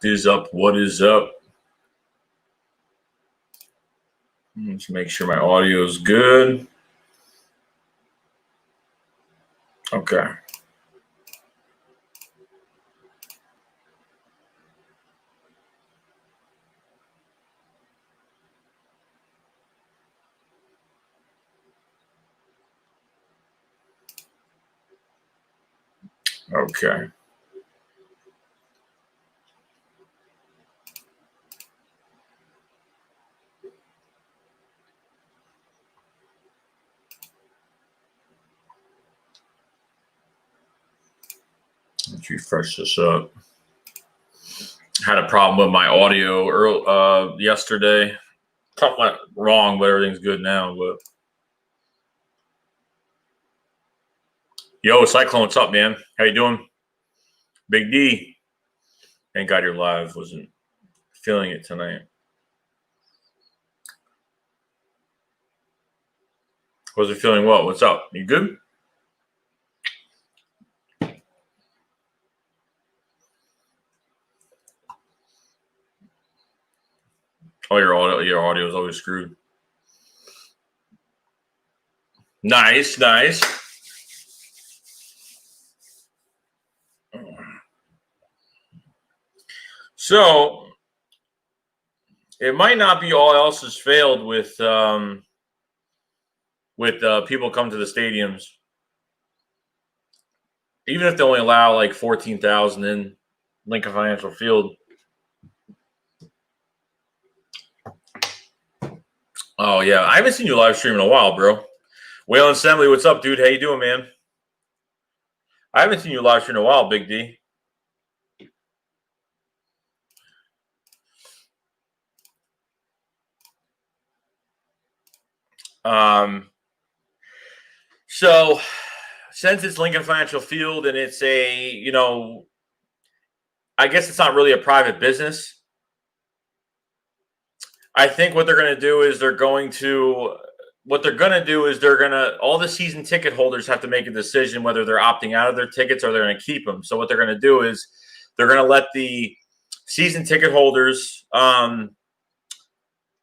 is up? What is up? Let's make sure my audio is good. Okay. Okay. Let's refresh this up. Had a problem with my audio yesterday. Something went wrong, but everything's good now. But yo, Cyclone, what's up, man? How you doing? Big D. Thank God you're live. Wasn't feeling it tonight. Wasn't feeling what? What's up? You good? Oh, your audio is always screwed. Nice. So it might not be all else has failed with people coming to the stadiums. Even if they only allow like 14,000 in Lincoln Financial Field. Oh, yeah. I haven't seen you live stream in a while, bro. Waylon Assembly, what's up, dude? How you doing, man? I haven't seen you live stream in a while, Big D. So since it's Lincoln Financial Field and it's a, I guess it's not really a private business. I think what they're going to do is all the season ticket holders have to make a decision whether they're opting out of their tickets or they're going to keep them. So what they're going to do is they're going to let the season ticket holders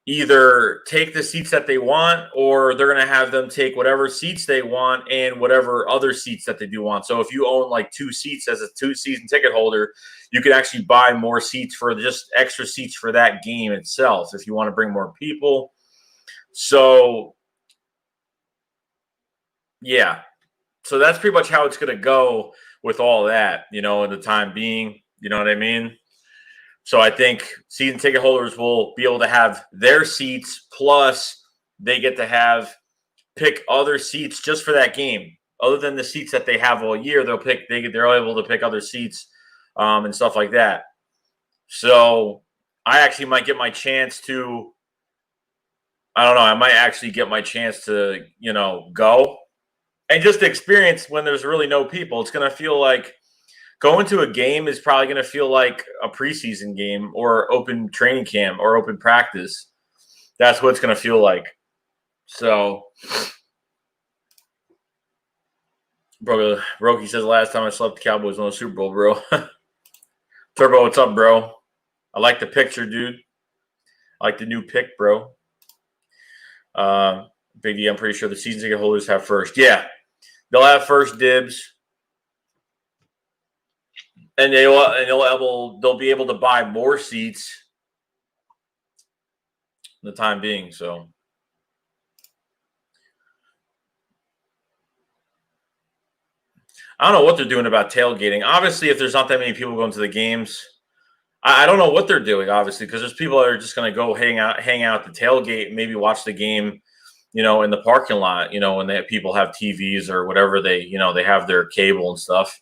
either take the seats that they want, or they're going to have them take whatever seats they want and whatever other seats that they do want. So if you own like 2 seats as a 2-season ticket holder, you can actually buy more seats for just extra seats for that game itself if you want to bring more people. So, yeah. So that's pretty much how it's going to go with all that, in the time being. You know what I mean? So I think season ticket holders will be able to have their seats, plus they get to pick other seats just for that game. Other than the seats that they have all year, they're able to pick other seats and stuff like that. So I actually might get my chance to, I don't know, I might actually get my chance to, go and just experience when there's really no people. It's going to feel like going to a game is probably going to feel like a preseason game or open training camp or open practice. That's what it's going to feel like. So, bro, Roki says last time I slept, the Cowboys won the Super Bowl, bro. Turbo, what's up, bro? I like the picture, dude. I like the new pic, bro. Big D, I'm pretty sure the season ticket holders have first. Yeah, they'll have first dibs. And they'll be able to buy more seats in the time being. So I don't know what they're doing about tailgating. Obviously, if there's not that many people going to the games, I don't know what they're doing. Obviously, because there's people that are just going to go hang out at the tailgate, and maybe watch the game, in the parking lot. When people have TVs or whatever they have their cable and stuff.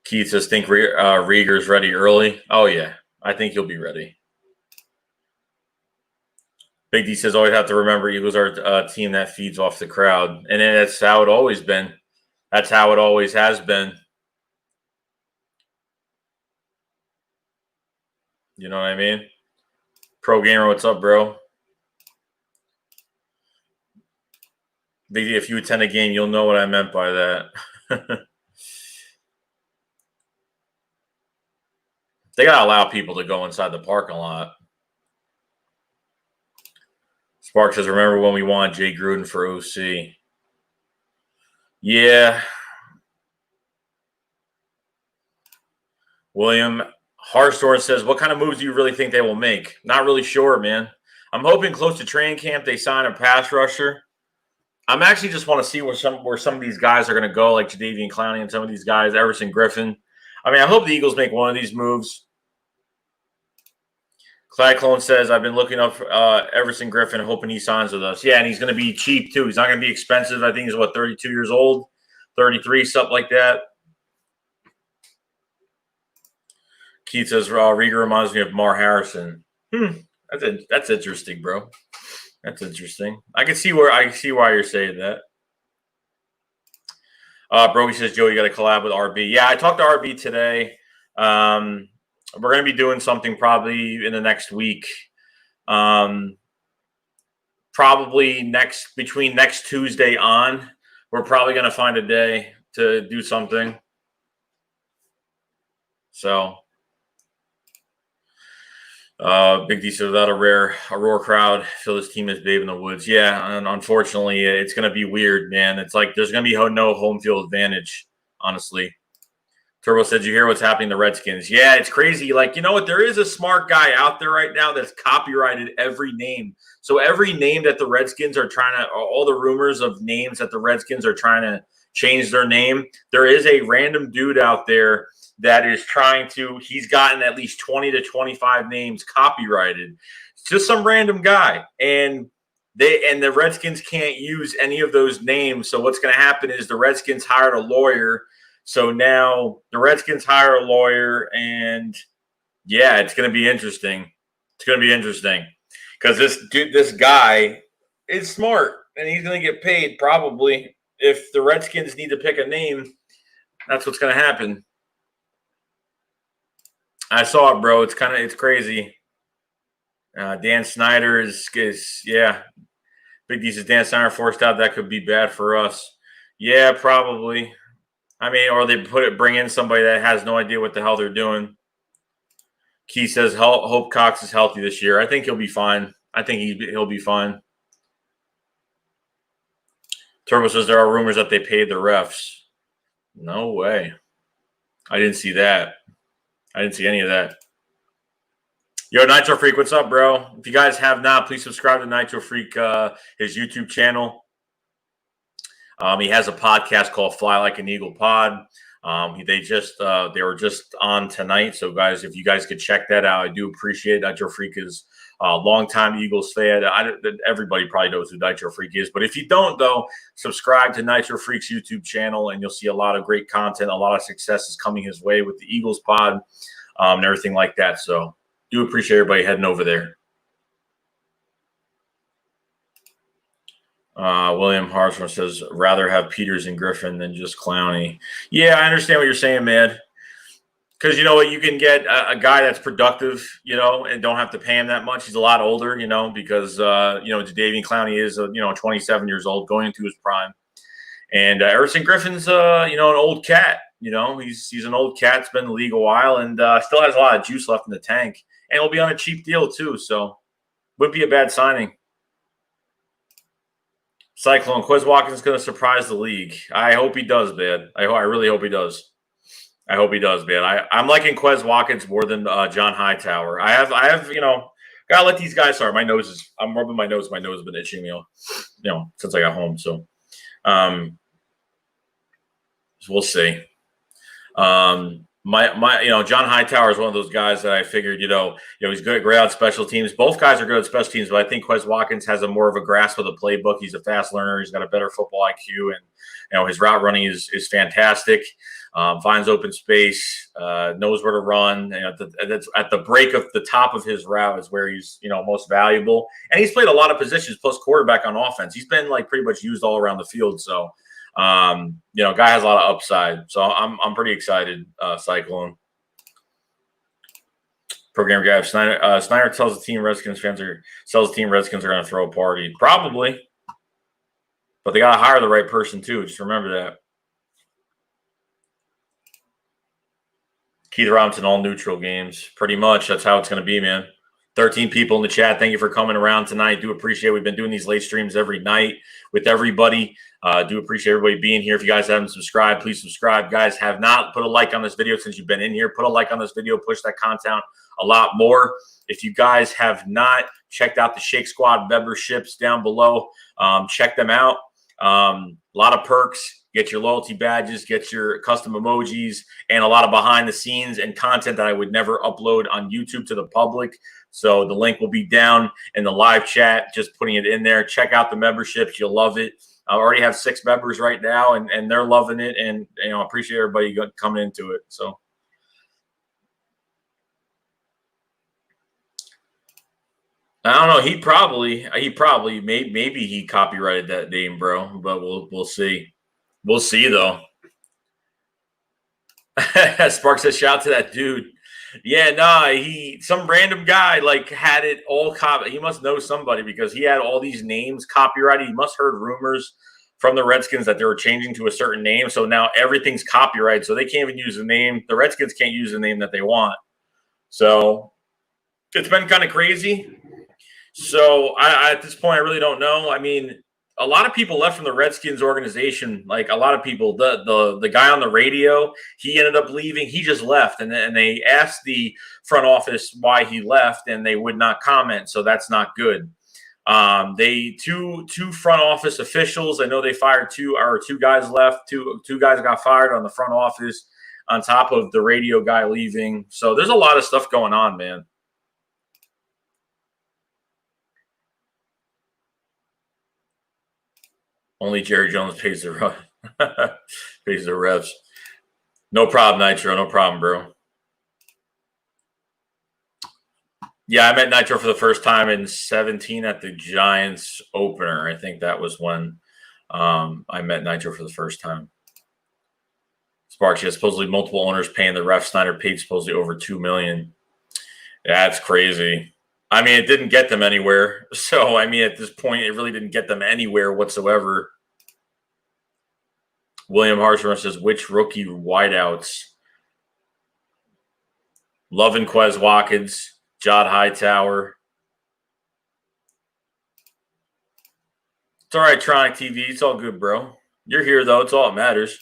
Keith says, think Rieger's ready early. Oh, yeah. I think he'll be ready. Big D says, always have to remember Eagles are a team that feeds off the crowd. And that's how it always been. That's how it always has been. You know what I mean? Pro Gamer, what's up, bro? Big D, if you attend a game, you'll know what I meant by that. They got to allow people to go inside the parking lot. Spark says, remember when we wanted Jay Gruden for OC? Yeah. William Harstorn says, what kind of moves do you really think they will make? Not really sure, man. I'm hoping close to training camp they sign a pass rusher. I'm actually just want to see where some of these guys are going to go, like Jadeveon Clowney and some of these guys, Everson Griffin. I mean, I hope the Eagles make one of these moves. Cyclone says, I've been looking up Everson Griffin, hoping he signs with us. Yeah, and he's going to be cheap, too. He's not going to be expensive. I think he's, 32 years old, 33, something like that. Keith says, Rieger reminds me of Mar Harrison. That's interesting, bro. That's interesting. I can see why you're saying that. Brody says, Joe, you got to collab with RB. Yeah, I talked to RB today. We're going to be doing something probably in the next week. Probably between next Tuesday on, we're probably going to find a day to do something. So, Big D says, without a roar crowd, feel this team is Babe in the Woods. Yeah, and unfortunately, it's going to be weird, man. It's like there's going to be no home field advantage, honestly. Turbo said, you hear what's happening to the Redskins? Yeah, it's crazy. Like, you know what? There is a smart guy out there right now that's copyrighted every name. So every name that the Redskins are trying to – all the rumors of names that the Redskins are trying to change their name, there is a random dude out there that is trying to – he's gotten at least 20 to 25 names copyrighted. It's just some random guy. And the Redskins can't use any of those names. So what's going to happen is the Redskins hired a lawyer. So now the Redskins hire a lawyer, and yeah, it's going to be interesting. It's going to be interesting because this guy is smart, and he's going to get paid probably. If the Redskins need to pick a name, that's what's going to happen. I saw it, bro. It's crazy. Dan Snyder is yeah. Big D says Dan Snyder forced out. That could be bad for us. Yeah, probably. I mean, or they bring in somebody that has no idea what the hell they're doing. Key says, hope Cox is healthy this year. I think he'll be fine. I think he'll be fine. Turbo says there are rumors that they paid the refs. No way. I didn't see that. I didn't see any of that. Yo, Nitro Freak, what's up, bro? If you guys have not, please subscribe to Nitro Freak, his YouTube channel. He has a podcast called Fly Like an Eagle Pod. They were just on tonight. So, guys, if you guys could check that out, I do appreciate it. Nitro Freak is a longtime Eagles fan. Everybody probably knows who Nitro Freak is. But if you don't, though, subscribe to Nitro Freak's YouTube channel, and you'll see a lot of great content. A lot of success is coming his way with the Eagles pod and everything like that. So, do appreciate everybody heading over there. William Harsman says, rather have Peters and Griffin than just Clowney. Yeah, I understand what you're saying, man. Because you know what? You can get a guy that's productive, and don't have to pay him that much. He's a lot older, because, Jadeveon Clowney is, 27 years old, going into his prime. And Everson Griffin's, an old cat. He's an old cat. It's been in the league a while and still has a lot of juice left in the tank. And he'll be on a cheap deal, too. So, wouldn't be a bad signing. Cyclone, Quez Watkins is going to surprise the league. I hope he does, man. I really hope he does. I hope he does, man. I'm liking Quez Watkins more than John Hightower. I have, gotta let these guys start. I'm rubbing my nose. My nose has been itching, since I got home. So, we'll see. John Hightower is one of those guys that I figured, he's great on special teams. Both guys are good at special teams, but I think Quez Watkins has more of a grasp of the playbook. He's a fast learner. He's got a better football IQ, and his route running is fantastic. Finds open space, knows where to run. And at the break of the top of his route is where he's most valuable. And he's played a lot of positions plus quarterback on offense. He's been pretty much used all around the field. So. Guy has a lot of upside, so I'm pretty excited. Cyclone program guy Snyder tells the team Redskins fans are going to throw a party, probably, but they got to hire the right person too. Just remember that. Keith Robinson, all neutral games. Pretty much. That's how it's going to be, man. 13 people in the chat. Thank you for coming around tonight. Do appreciate it. We've been doing these late streams every night with everybody. Do appreciate everybody being here. If you guys haven't subscribed, please subscribe. Guys, have not put a like on this video since you've been in here. Put a like on this video. Push that content a lot more. If you guys have not checked out the Shake Squad memberships down below, check them out. A lot of perks. Get your loyalty badges, get your custom emojis, and a lot of behind the scenes and content that I would never upload on YouTube to the public. So the link will be down in the live chat, just putting it in there. Check out the memberships. You'll love it. I already have 6 members right now, and they're loving it. And, you know, I appreciate everybody coming into it. So. I don't know. He probably maybe he copyrighted that name, bro, but we'll see. We'll see, though. Spark says, shout out to that dude. Yeah, nah, some random guy, like, had it all He must know somebody because he had all these names copyrighted. He must heard rumors from the Redskins that they were changing to a certain name. So now everything's copyrighted, so they can't even use the name. The Redskins can't use the name that they want. So it's been kind of crazy. So I at this point, I really don't know. I mean, a lot of people left from the Redskins organization. Like a lot of people, the guy on the radio, he ended up leaving. He just left, and they asked the front office why he left, and they would not comment. So that's not good. Two front office officials. I know they fired two guys left. Two guys got fired on the front office, on top of the radio guy leaving. So there's a lot of stuff going on, man. Only Jerry Jones pays the refs. No problem, Nitro. No problem, bro. Yeah, I met Nitro for the first time in 2017 at the Giants opener. I think that was when I met Nitro for the first time. Sparks, yeah, supposedly multiple owners paying the ref. Snyder paid supposedly over $2 million. That's crazy. I mean, it didn't get them anywhere. So, I mean, at this point, it really didn't get them anywhere whatsoever. William Harshman says, which rookie wideouts? Lovin Quez Watkins, Jod Hightower. It's all right, Tronic TV. It's all good, bro. You're here, though. It's all that matters.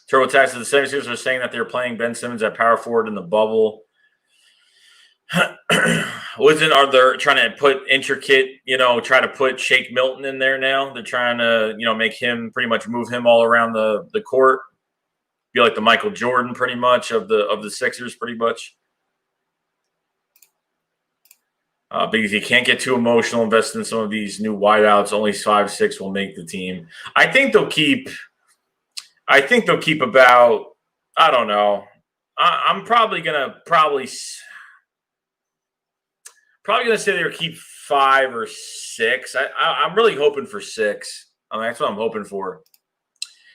TurboTax, the 76ers are saying that they're playing Ben Simmons at power forward in the bubble. Are they trying to put intricate, try to put Shake Milton in there now? They're trying to, make him pretty much move him all around the court. Be like the Michael Jordan pretty much of the Sixers pretty much. Because you can't get too emotional, invest in some of these new wideouts. Only 5'6" will make the team. I think they'll keep about, I don't know. I'm probably gonna say they'll keep 5 or 6. I'm really hoping for 6. I mean, that's what I'm hoping for.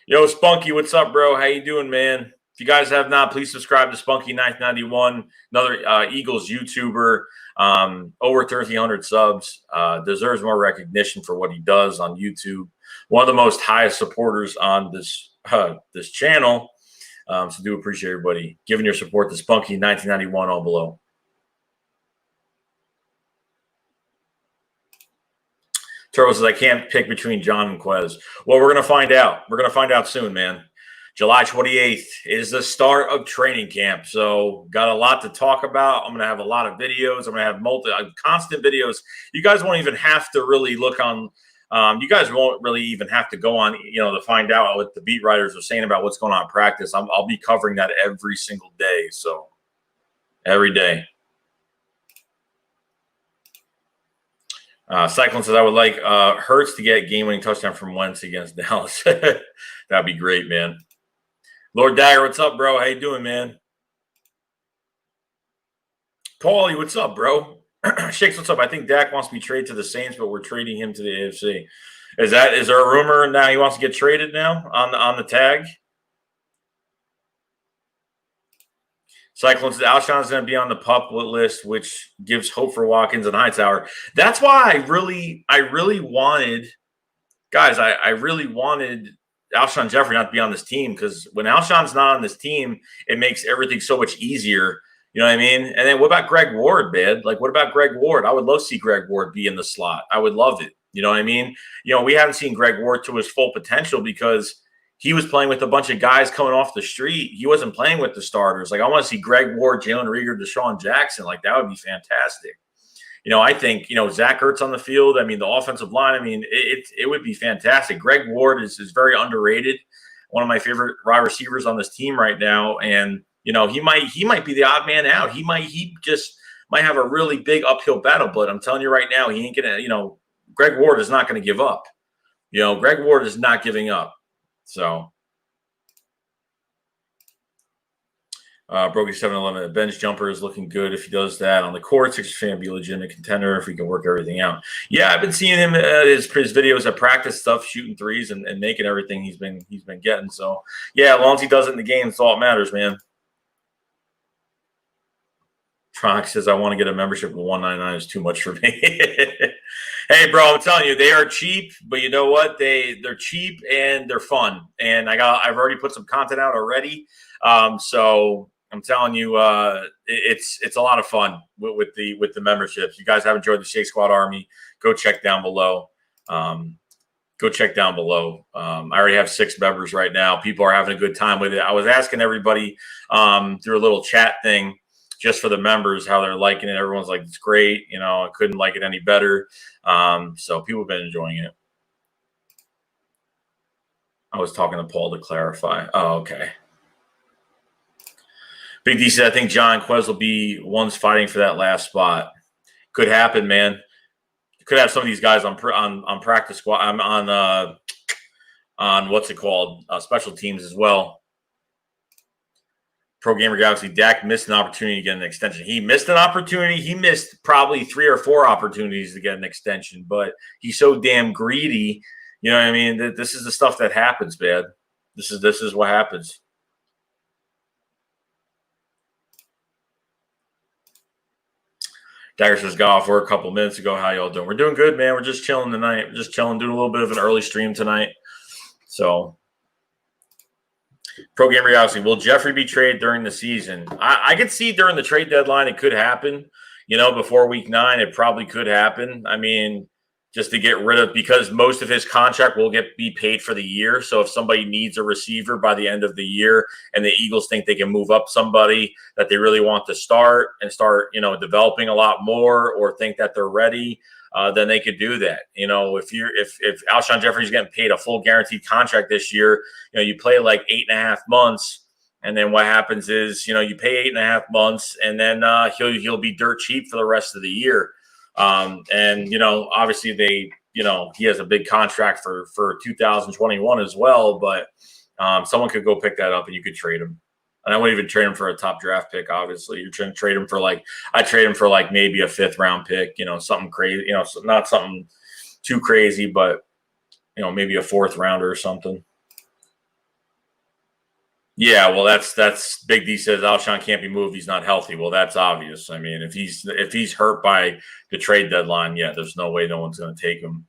Yo, Spunky, what's up, bro? How you doing, man? If you guys have not, please subscribe to Spunky 991, another Eagles YouTuber, over 1,300 subs. Deserves more recognition for what he does on YouTube. One of the most highest supporters on this channel. So do appreciate everybody giving your support to Spunky 1991 all below. Turbo says, I can't pick between John and Quez. Well, we're going to find out. We're going to find out soon, man. July 28th is the start of training camp. So got a lot to talk about. I'm going to have a lot of videos. I'm going to have constant videos. You guys won't even have to really look on. You guys won't really even have to go on, to find out what the beat writers are saying about what's going on in practice. I'll be covering that every single day. So every day. Cyclone says, I would like Hurts to get game-winning touchdown from Wentz against Dallas. That'd be great, man. Lord Dagger, what's up, bro? How you doing, man? Paulie, what's up, bro? Shakes, what's up? I think Dak wants to be traded to the Saints, but we're trading him to the AFC. Is there a rumor now he wants to get traded now on the tag? Cyclones, Alshon is going to be on the pup list, which gives hope for Watkins and Hightower. That's why I really wanted, guys, I really wanted Alshon Jeffery not to be on this team, because when Alshon's not on this team, it makes everything so much easier. You know what I mean? And then what about Greg Ward, man? Like, what about Greg Ward? I would love to see Greg Ward be in the slot. I would love it. You know what I mean? You know, we haven't seen Greg Ward to his full potential because he was playing with a bunch of guys coming off the street. He wasn't playing with the starters. Like, I want to see Greg Ward, Jalen Reagor, Deshaun Jackson. Like, that would be fantastic. You know, I think, you know, Zach Ertz on the field. I mean, the offensive line, I mean, it would be fantastic. Greg Ward is very underrated. One of my favorite wide receivers on this team right now. And, you know, he might be the odd man out. He just might have a really big uphill battle. But I'm telling you right now, he ain't going to, you know, Greg Ward is not going to give up. You know, Greg Ward is not giving up. So, Brokey 711, a bench jumper is looking good if he does that on the court. Sixers fan be a legitimate contender if we can work everything out. Yeah, I've been seeing him his videos at practice stuff, shooting threes and making everything he's been getting. So yeah, as long as he does it in the game, it's all that matters, man. Tronic says I want to get a membership, but $199 is too much for me. Hey, bro, I'm telling you, they are cheap, but you know what? They're cheap and they're fun. And I've already put some content out already. So I'm telling you, it's a lot of fun with the memberships. You guys have enjoyed the Shake Squad Army, go check down below. I already have 6 members right now. People are having a good time with it. I was asking everybody through a little chat thing just for the members how they're liking it. Everyone's like, it's great. You know, I couldn't like it any better. So people have been enjoying it. I was talking to Paul to clarify. Oh, okay. Big D said, I think John Quez will be ones fighting for that last spot. Could happen, man. Could have some of these guys on practice squad. I'm on what's it called? Special teams as well. Pro Gamer Galaxy, Dak missed an opportunity to get an extension. He missed an opportunity. He missed probably 3 or 4 opportunities to get an extension, but he's so damn greedy. You know what I mean? This is the stuff that happens, man. This is what happens. Dagger says, got off work a couple minutes ago. How y'all doing? We're doing good, man. We're just chilling tonight. We're just chilling, doing a little bit of an early stream tonight. So, Pro Gamer Galaxy, will Jeffrey be traded during the season? I could see during the trade deadline it could happen. You know, before week 9, it probably could happen. I mean, just to get rid of, because most of his contract will be paid for the year. So if somebody needs a receiver by the end of the year and the Eagles think they can move up somebody that they really want to start, you know, developing a lot more, or think that they're ready, then they could do that. You know, if Alshon Jeffery's getting paid a full guaranteed contract this year, you know, you play like 8.5 months, and then what happens is, you know, you pay 8.5 months, and then he'll be dirt cheap for the rest of the year. And, you know, obviously he has a big contract for 2021 as well, but someone could go pick that up and you could trade him. And I wouldn't even trade him for a top draft pick, obviously. You're trying to trade him for I'd trade him for maybe a 5th round pick, you know, something crazy, you know, not something too crazy, but, you know, maybe a 4th rounder or something. Yeah, well, that's Big D says Alshon can't be moved. He's not healthy. Well, that's obvious. I mean, if he's hurt by the trade deadline, yeah, there's no way no one's going to take him.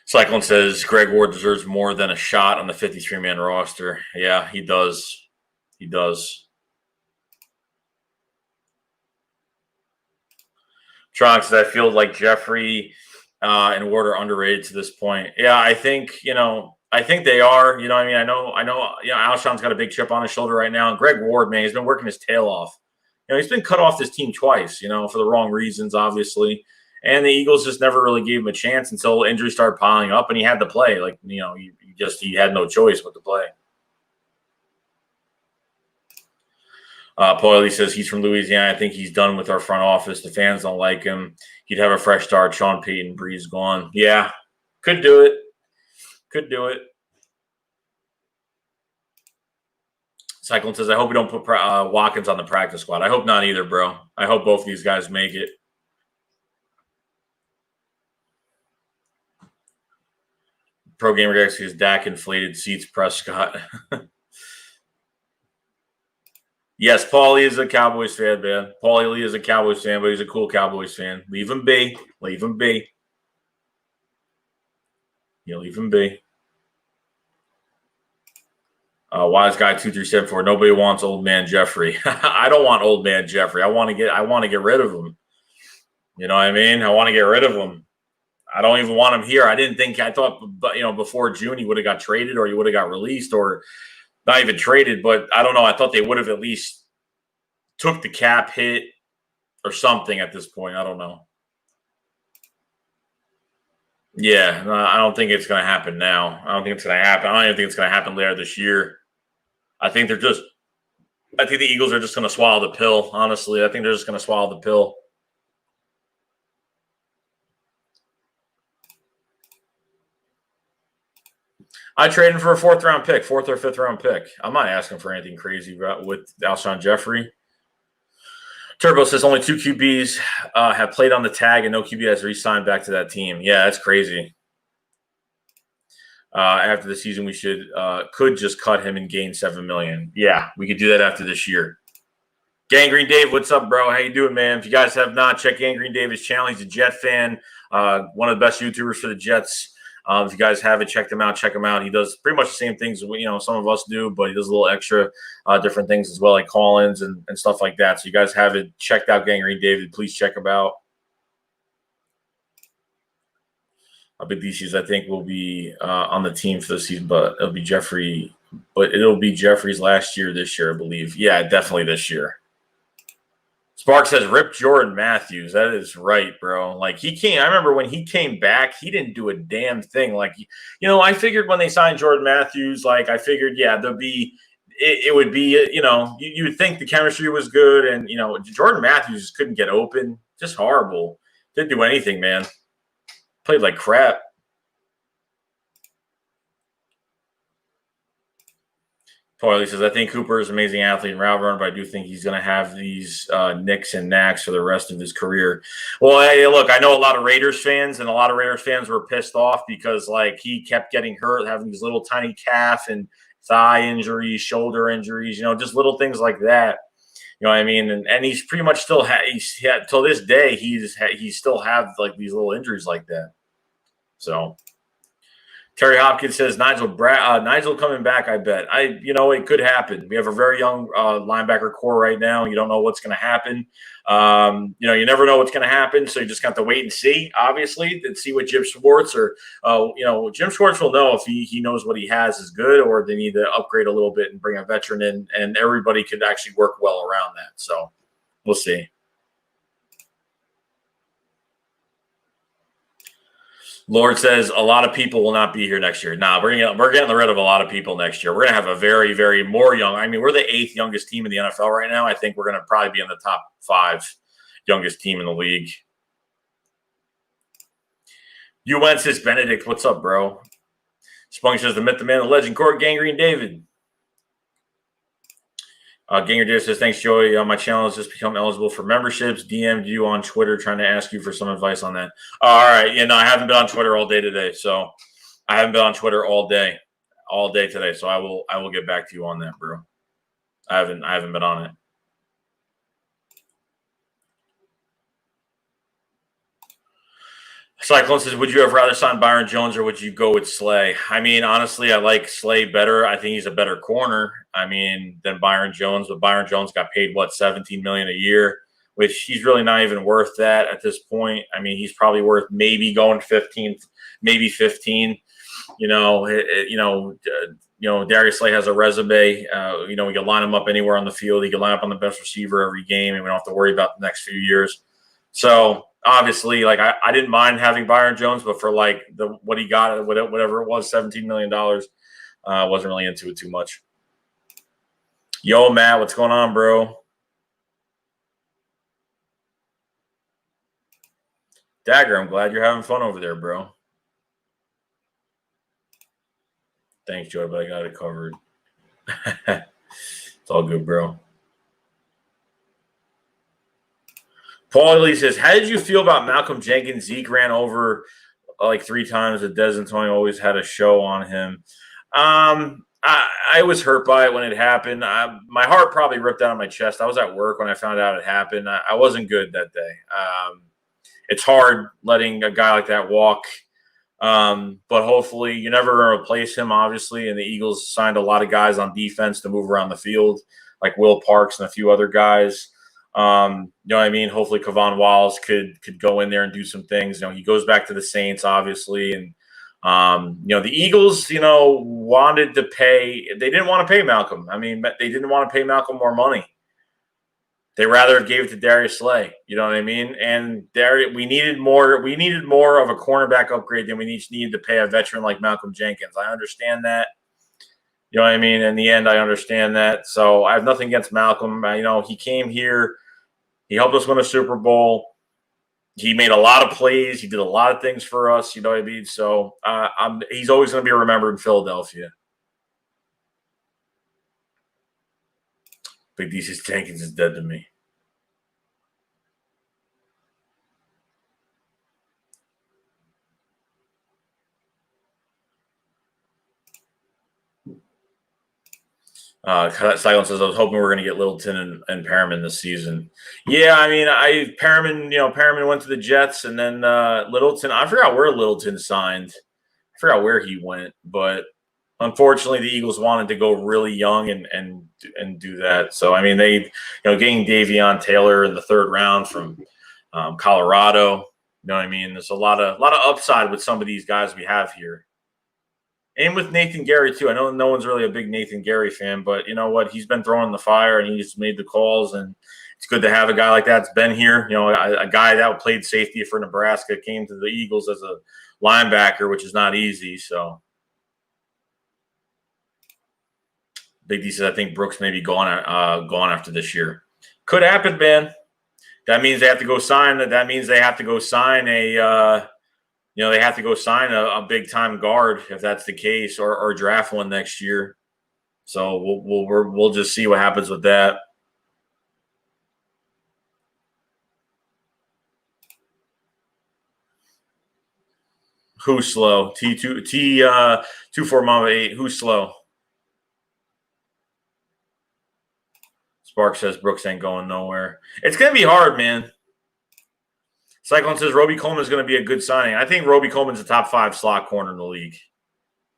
Cyclone says Greg Ward deserves more than a shot on the 53-man roster. Yeah, he does. He does. Tronk says I feel like Jeffrey and Ward are underrated to this point. Yeah, I think, you know, I think they are. You know what I mean? I know, you know, Alshon's got a big chip on his shoulder right now. And Greg Ward, man, he's been working his tail off. You know, he's been cut off this team twice, you know, for the wrong reasons, obviously. And the Eagles just never really gave him a chance until injuries started piling up, and he had to play. Like, you know, he had no choice but to play. Paul Lee says he's from Louisiana. I think he's done with our front office. The fans don't like him. He'd have a fresh start. Sean Payton, Breeze gone. Yeah, could do it. Could do it. Cyclone says, I hope we don't put Watkins on the practice squad. I hope not either, bro. I hope both of these guys make it. Pro Gamer Galaxy is Dak inflated seats Prescott. Yes, Paulie is a Cowboys fan, man. Paulie Lee is a Cowboys fan, but he's a cool Cowboys fan. Leave him be. Leave him be. You leave him be. Wise guy 2374. Nobody wants old man Jeffery. I don't want old man Jeffery. I want to get rid of him. You know what I mean? I want to get rid of him. I don't even want him here. I thought, before June he would have got traded or he would have got released or not even traded. But I don't know. I thought they would have at least took the cap hit or something at this point. I don't know. Yeah, no, I don't think it's going to happen now. I don't think it's going to happen. I don't even think it's going to happen later this year. I think the Eagles are just going to swallow the pill, honestly. I think they're just going to swallow the pill. I traded for a fourth or fifth round pick. I'm not asking for anything crazy with Alshon Jeffery. Turbo says only 2 QBs have played on the tag and no QB has re-signed back to that team. Yeah, that's crazy. After the season, we could just cut him and gain $7 million. Yeah, we could do that after this year. Gangrene Dave, what's up, bro? How you doing, man? If you guys have not, check Gangrene Dave's channel. He's a Jet fan, one of the best YouTubers for the Jets. If you guys haven't checked him out, check him out. He does pretty much the same things some of us do, but he does a little extra different things as well, like call-ins and stuff like that. So you guys haven't checked out Gangrene David, please check him out. Big DCs, I think, will be on the team for the season, but it'll be Jeffrey. But it'll be Jeffrey's last year this year, I believe. Yeah, definitely this year. Spark says, rip Jordan Matthews. That is right, bro. Like, I remember when he came back, he didn't do a damn thing. Like, I figured when they signed Jordan Matthews, like, I figured, yeah, it would be, you would think the chemistry was good. And, Jordan Matthews couldn't get open. Just horrible. Didn't do anything, man. Played like crap. Toily says, I think Cooper is an amazing athlete and route runner, but I do think he's going to have these nicks and knacks for the rest of his career. Well, hey, look, I know a lot of Raiders fans, and a lot of Raiders fans were pissed off because, like, he kept getting hurt, having these little tiny calf and thigh injuries, shoulder injuries, just little things like that. You know what I mean? And he's pretty much still till this day, he still have like these little injuries like that. So Terry Hopkins says Nigel coming back, I bet. It could happen. We have a very young linebacker core right now. You don't know what's going to happen. You never know what's going to happen, so you just got to wait and see, obviously, and see what Jim Schwartz Jim Schwartz will know if he knows what he has is good or they need to upgrade a little bit and bring a veteran in, and everybody could actually work well around that. So we'll see. Lord says a lot of people will not be here next year. Nah, we're getting rid of a lot of people next year. We're going to have a very, very more young. I mean, we're the 8th youngest team in the NFL right now. I think we're going to probably be in the top 5 youngest team in the league. UN says Benedict, what's up, bro? Spunk says the myth, the man, the legend, Court Gangrene David. Ganger David says, thanks, Joey. My channel has just become eligible for memberships. DM'd you on Twitter trying to ask you for some advice on that. All right. I haven't been on Twitter all day today. So I haven't been on Twitter all day today. So I will get back to you on that, bro. I haven't been on it. Cyclone says, would you have rather signed Byron Jones or would you go with Slay? I mean, honestly, I like Slay better. I think he's a better corner, than Byron Jones. But Byron Jones got paid, $17 million a year, which he's really not even worth that at this point. I mean, he's probably worth maybe going 15, maybe 15. Darius Slay has a resume. We can line him up anywhere on the field. He can line up on the best receiver every game, and we don't have to worry about the next few years. So obviously, like I didn't mind having Byron Jones, but for like what he got, whatever it was, $17 million, wasn't really into it too much. Yo, Matt, what's going on, bro? Dagger, I'm glad you're having fun over there, bro. Thanks, Joy, but I got it covered. It's all good, bro. Paul Lee says, how did you feel about Malcolm Jenkins? Zeke ran over like 3 times. That Des Antonio always had a show on him. I was hurt by it when it happened. My heart probably ripped out of my chest. I was at work when I found out it happened. I wasn't good that day. It's hard letting a guy like that walk But hopefully, you never replace him, obviously. And the Eagles signed a lot of guys on defense to move around the field, like Will Parks and a few other guys. You know what I mean? Hopefully, Kavon Wallace could go in there and do some things. You know, he goes back to the Saints, obviously, and you know, the Eagles, you know, wanted to pay. They didn't want to pay Malcolm. I mean, they didn't want to pay Malcolm more money. They rather gave it to Darius Slay. You know what I mean? And we needed more. We needed more of a cornerback upgrade than we needed to pay a veteran like Malcolm Jenkins. I understand that. You know what I mean? In the end, I understand that. So I have nothing against Malcolm. You know, he came here. He helped us win a Super Bowl. He made a lot of plays. He did a lot of things for us. You know what I mean? So he's always going to be remembered in Philadelphia. Big D says Jenkins is dead to me. Silence says, I was hoping we were going to get Littleton and Perriman this season. Yeah, I mean, Perriman went to the Jets, and then Littleton. I forgot where Littleton signed. I forgot where he went, but unfortunately, the Eagles wanted to go really young and do that. So I mean, getting Davion Taylor in the third round from Colorado. You know what I mean? There's a lot of upside with some of these guys we have here. And with Nathan Gary, too. I know no one's really a big Nathan Gary fan, but you know what? He's been throwing the fire, and he's made the calls, and it's good to have a guy like that's been here. You know, a guy that played safety for Nebraska came to the Eagles as a linebacker, which is not easy. So Big D says, I think Brooks may be gone after this year. Could happen, man. That means they have to go sign. That means they have to go sign a they have to go sign a big-time guard if that's the case, or draft one next year. So we'll just see what happens with that. Who's slow? T4 Mama 8. Who's slow? Spark says Brooks ain't going nowhere. It's going to be hard, man. Cyclone says Roby Coleman is going to be a good signing. I think Roby Coleman's a top 5 slot corner in the league.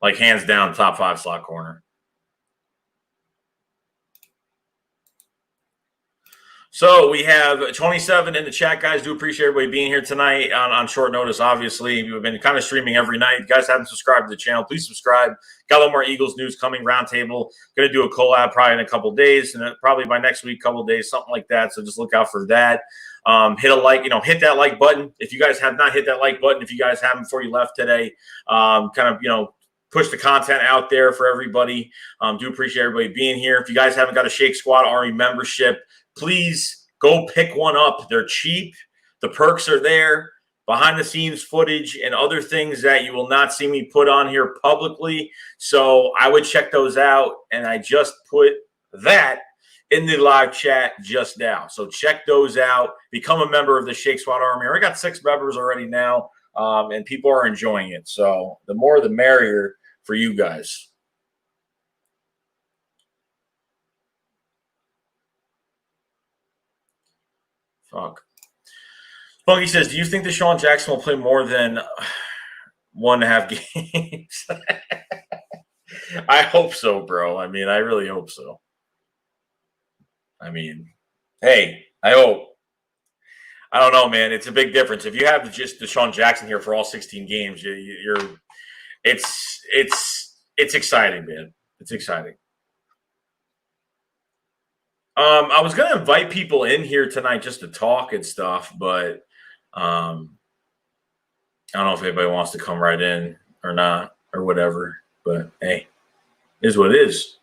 Like, hands down, top 5 slot corner. So we have 27 in the chat, guys. Do appreciate everybody being here tonight on short notice, obviously. We've been kind of streaming every night. If you guys haven't subscribed to the channel, please subscribe. Got a little more Eagles news coming, roundtable. Going to do a collab probably in a couple days, and probably by next week, couple days, something like that. So just look out for that. Hit a like, hit that like button. If you guys have not hit that like button, if you guys haven't before you left today, push the content out there for everybody. Do appreciate everybody being here. If you guys haven't got a Shake Squad Army membership, please go pick one up. They're cheap. The perks are there. Behind the scenes footage and other things that you will not see me put on here publicly. So I would check those out. And I just put that in the live chat just now. So check those out. Become a member of the Shake Squad Army. I got 6 members already now, and people are enjoying it. So the more the merrier for you guys. Fuck. Spunky says, do you think Deshaun Jackson will play more than 1.5 games? I hope so, bro. I mean, I really hope so. I mean, hey, I hope. I don't know, man. It's a big difference. If you have just Deshaun Jackson here for all 16 games, it's exciting, man. It's exciting. I was going to invite people in here tonight just to talk and stuff, but I don't know if anybody wants to come right in or not or whatever. But, hey, it is what it is.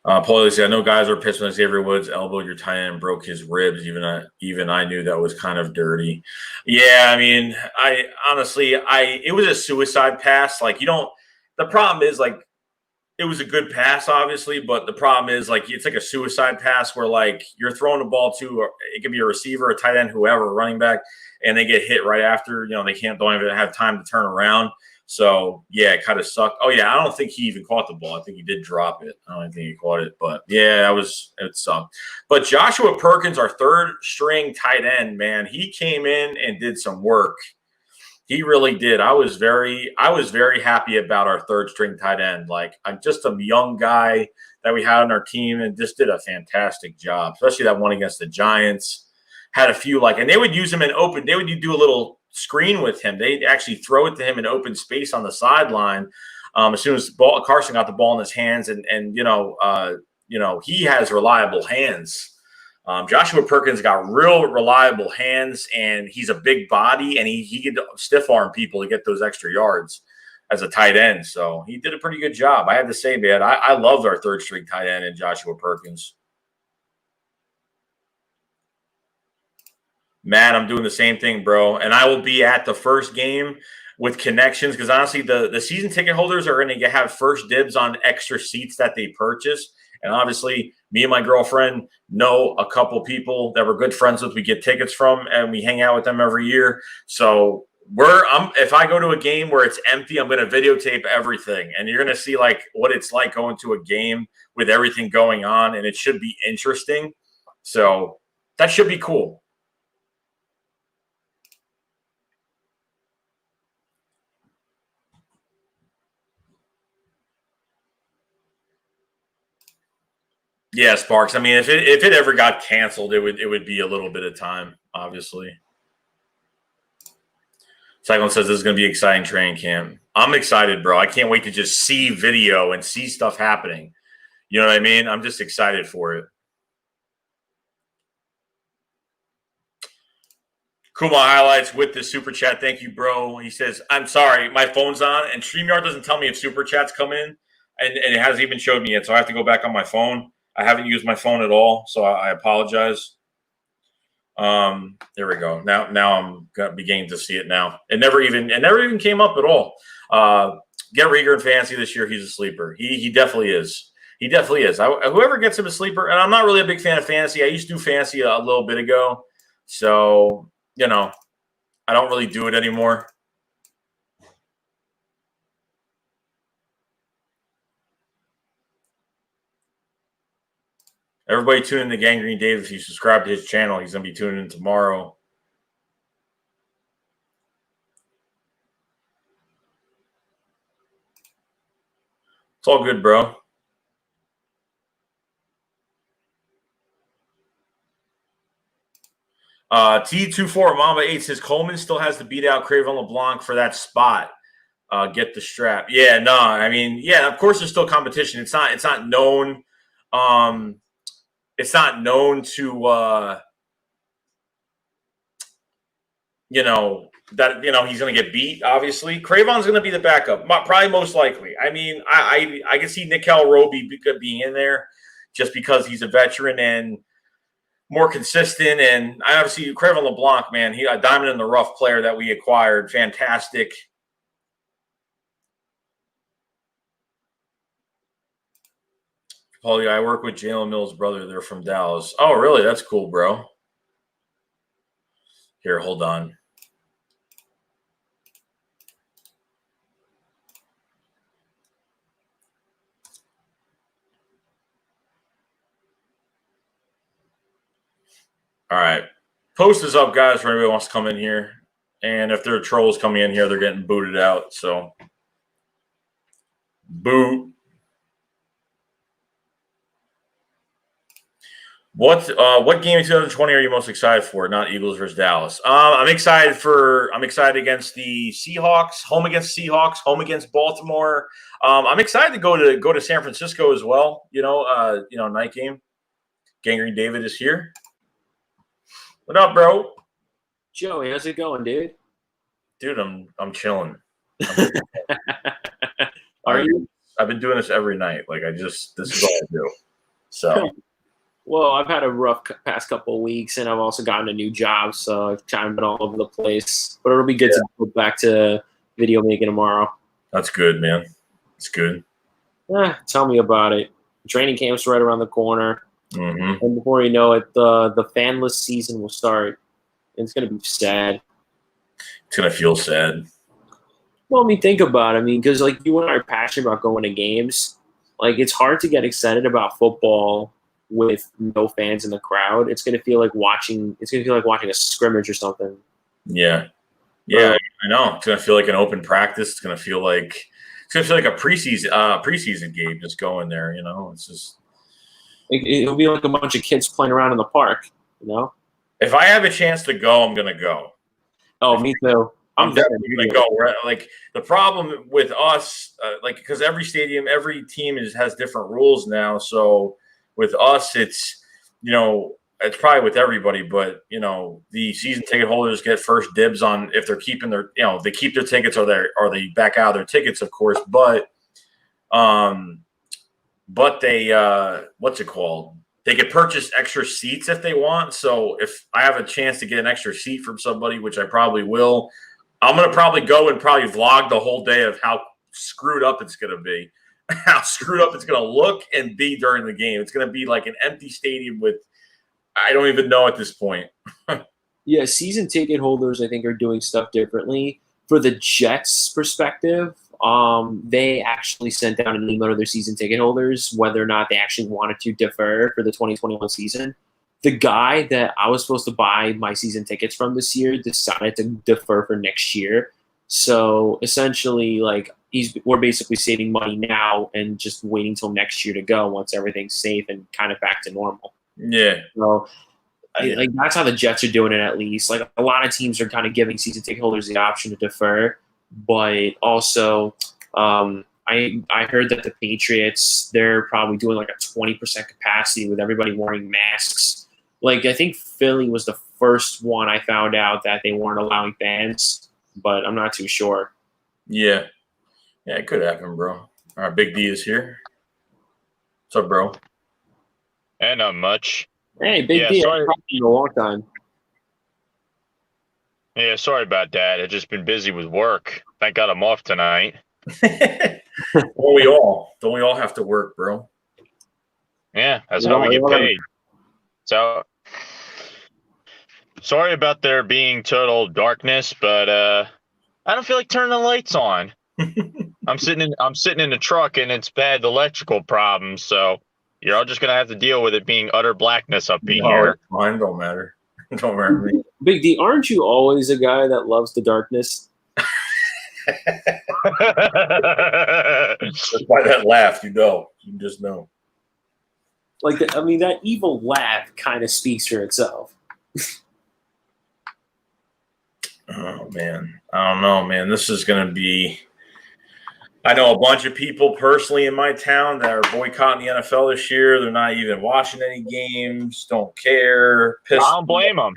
Policy, I know guys are pissed when Xavier Woods elbowed your tight end and broke his ribs. Even I knew that was kind of dirty. Yeah, I mean, it was a suicide pass. Like, the problem is, like, it was a good pass, obviously, but the problem is, like, it's like a suicide pass where, like, you're throwing the ball to, it could be a receiver, a tight end, whoever, running back, and they get hit right after. They don't even have time to turn around. So, yeah, it kind of sucked. Oh, yeah, I don't think he even caught the ball. I think he did drop it. I don't think he caught it. But, yeah, it sucked. But Joshua Perkins, our third-string tight end, man, he came in and did some work. He really did. I was very happy about our third-string tight end. Like, I'm just a young guy that we had on our team and just did a fantastic job, especially that one against the Giants. Had a few, and they would use him in open. They would do a little screen with him. They'd actually throw it to him in open space on the sideline. As soon as Carson got the ball in his hands, and he has reliable hands. Joshua Perkins got real reliable hands, and he's a big body, and he could stiff arm people to get those extra yards as a tight end. So he did a pretty good job. I have to say, man, I loved our third string tight end in Joshua Perkins. Matt, I'm doing the same thing, bro. And I will be at the first game with connections because honestly, the season ticket holders are going to have first dibs on extra seats that they purchase. And obviously, me and my girlfriend know a couple people that we're good friends with. We get tickets from, and we hang out with them every year. So if I go to a game where it's empty, I'm going to videotape everything, and you're going to see what it's like going to a game with everything going on, and it should be interesting. So that should be cool. Yeah, Sparks. I mean, if it ever got canceled, it would be a little bit of time, obviously. Cyclone says this is going to be exciting training camp. I'm excited, bro. I can't wait to just see video and see stuff happening. You know what I mean? I'm just excited for it. Kuma highlights with the super chat. Thank you, bro. He says, I'm sorry, my phone's on, and StreamYard doesn't tell me if super chats come in, and it hasn't even showed me yet, so I have to go back on my phone. I haven't used my phone at all, so I apologize. There we go. Now I'm beginning to see it now. It never even came up at all. Get Rieger in fantasy this year. He's a sleeper. He definitely is. He definitely is. Whoever gets him a sleeper, and I'm not really a big fan of fantasy. I used to do fantasy a little bit ago, so I don't really do it anymore. Everybody tune in to Gangrene Dave. If you subscribe to his channel, he's going to be tuning in tomorrow. It's all good, bro. T24 Mamba 8 says Coleman still has to beat out Craven LeBlanc for that spot. Get the strap. Yeah, no, I mean, yeah, of course there's still competition. It's not known. It's not known to that he's going to get beat. Obviously, Cravon's going to be the backup, probably most likely. I mean, I can see Nickel Roby being in there just because he's a veteran and more consistent. And I obviously Craven LeBlanc, man, he a diamond in the rough player that we acquired. Fantastic. Paulie, I work with Jalen Mills' brother. They're from Dallas. Oh, really? That's cool, bro. Here, hold on. All right. Post is up, guys, for anybody who wants to come in here. And if there are trolls coming in here, they're getting booted out. So, boot. What game in 2020 are you most excited for? Not Eagles versus Dallas. I'm excited against the Seahawks, home against Seahawks, home against Baltimore. I'm excited to go to San Francisco as well. Night game. Gangrene David is here. What up, bro? Joey, how's it going, dude? Dude, I'm chilling. Are you? I've been doing this every night. This is all I do. So. Well, I've had a rough past couple of weeks, and I've also gotten a new job, so I've kind of been all over the place. But it'll be good to go back to video making tomorrow. That's good, man. It's good. Tell me about it. Training camp's right around the corner. Mm-hmm. And before you know it, the Fanless season will start. And it's going to be sad. It's going to feel sad. Well, I mean, think about it. I mean, because like you and I are passionate about going to games. Like it's hard to get excited about football with no fans in the crowd. It's gonna feel like watching. It's gonna feel like watching a scrimmage or something. Yeah. Yeah, I know. It's gonna feel like an open practice. It's gonna feel like a preseason game just going there. It's just It'll be like a bunch of kids playing around in the park. if I have a chance to go, I'm gonna go. Oh, me too. I'm definitely gonna go. Like the problem with us, because every stadium, every team has different rules now. So with us, it's it's probably with everybody, but the season ticket holders get first dibs on if they're keeping their they keep their tickets or they back out of their tickets, of course. But they what's it called? They could purchase extra seats if they want. So if I have a chance to get an extra seat from somebody, which I probably will, I'm gonna probably go and probably vlog the whole day of how screwed up it's gonna be, how screwed up it's gonna look and be during the game. It's gonna be like an empty stadium with I don't even know at this point. Yeah, season ticket holders I think are doing stuff differently. For the Jets' perspective, they actually sent out an email to their season ticket holders whether or not they actually wanted to defer for the 2021 season. The guy that I was supposed to buy my season tickets from this year decided to defer for next year. So essentially, like we're basically saving money now and just waiting till next year to go once everything's safe and kind of back to normal. Yeah. So like that's how the Jets are doing it at least. Like a lot of teams are kind of giving season ticket holders the option to defer, but also I heard that the Patriots, they're probably doing like a 20% capacity with everybody wearing masks. Like I think Philly was the first one I found out that they weren't allowing fans, but I'm not too sure. Yeah. Yeah, it could happen, bro. All right, Big D is here. What's up, bro? And not much. Hey, Big D, sorry. I've talked to you in a long time. Yeah, sorry about that. I've just been busy with work. Thank God I'm off tonight. Don't we all have to work, bro? Yeah, that's how we get paid. So sorry about there being total darkness, but I don't feel like turning the lights on. I'm sitting in the truck and it's bad electrical problems, so you're all just gonna have to deal with it being utter blackness up in here. It's fine, don't matter. Don't matter to me. Big D, aren't you always a guy that loves the darkness? That's why that laugh, you just know. Like, I mean, that evil laugh kind of speaks for itself. Oh man, I don't know, man. This is gonna be. I know a bunch of people personally in my town that are boycotting the NFL this year. They're not even watching any games. Don't care. I don't blame them.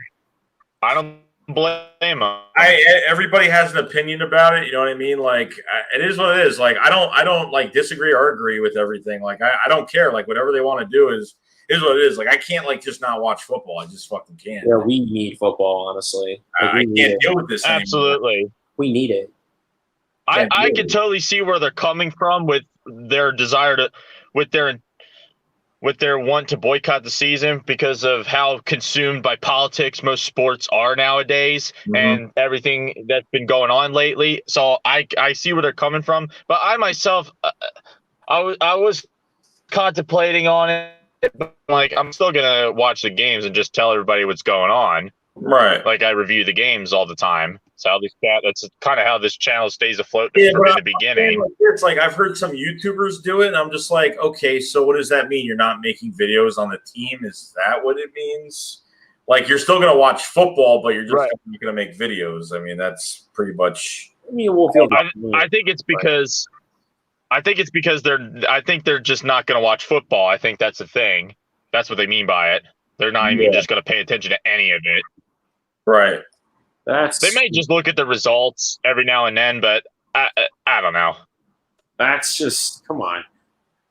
Everybody has an opinion about it. You know what I mean? Like, it is what it is. Like, I don't like disagree or agree with everything. Like, I don't care. Like, whatever they want to do is what it is. Like, I can't like just not watch football. I just fucking can't. Yeah, we need football, honestly. Like, I can't deal with this. Absolutely, anymore. We need it. I can totally see where they're coming from with their desire to, with their want to boycott the season because of how consumed by politics most sports are nowadays and everything that's been going on lately. So I see where they're coming from, but I myself, I was contemplating on it, but like I'm still gonna watch the games and just tell everybody what's going on. Right. Like I review the games all the time. So that's kind of how this channel stays afloat from the beginning. It's like I've heard some YouTubers do it, and I'm just like, okay, so what does that mean? You're not making videos on the team? Is that what it means? Like you're still gonna watch football, but you're just gonna make videos. I mean, that's pretty much. I mean, we'll feel I think it's because they're just not gonna watch football. I think that's the thing. That's what they mean by it. They're not even just gonna pay attention to any of it. Right. They may just look at the results every now and then, but I don't know. That's just come on.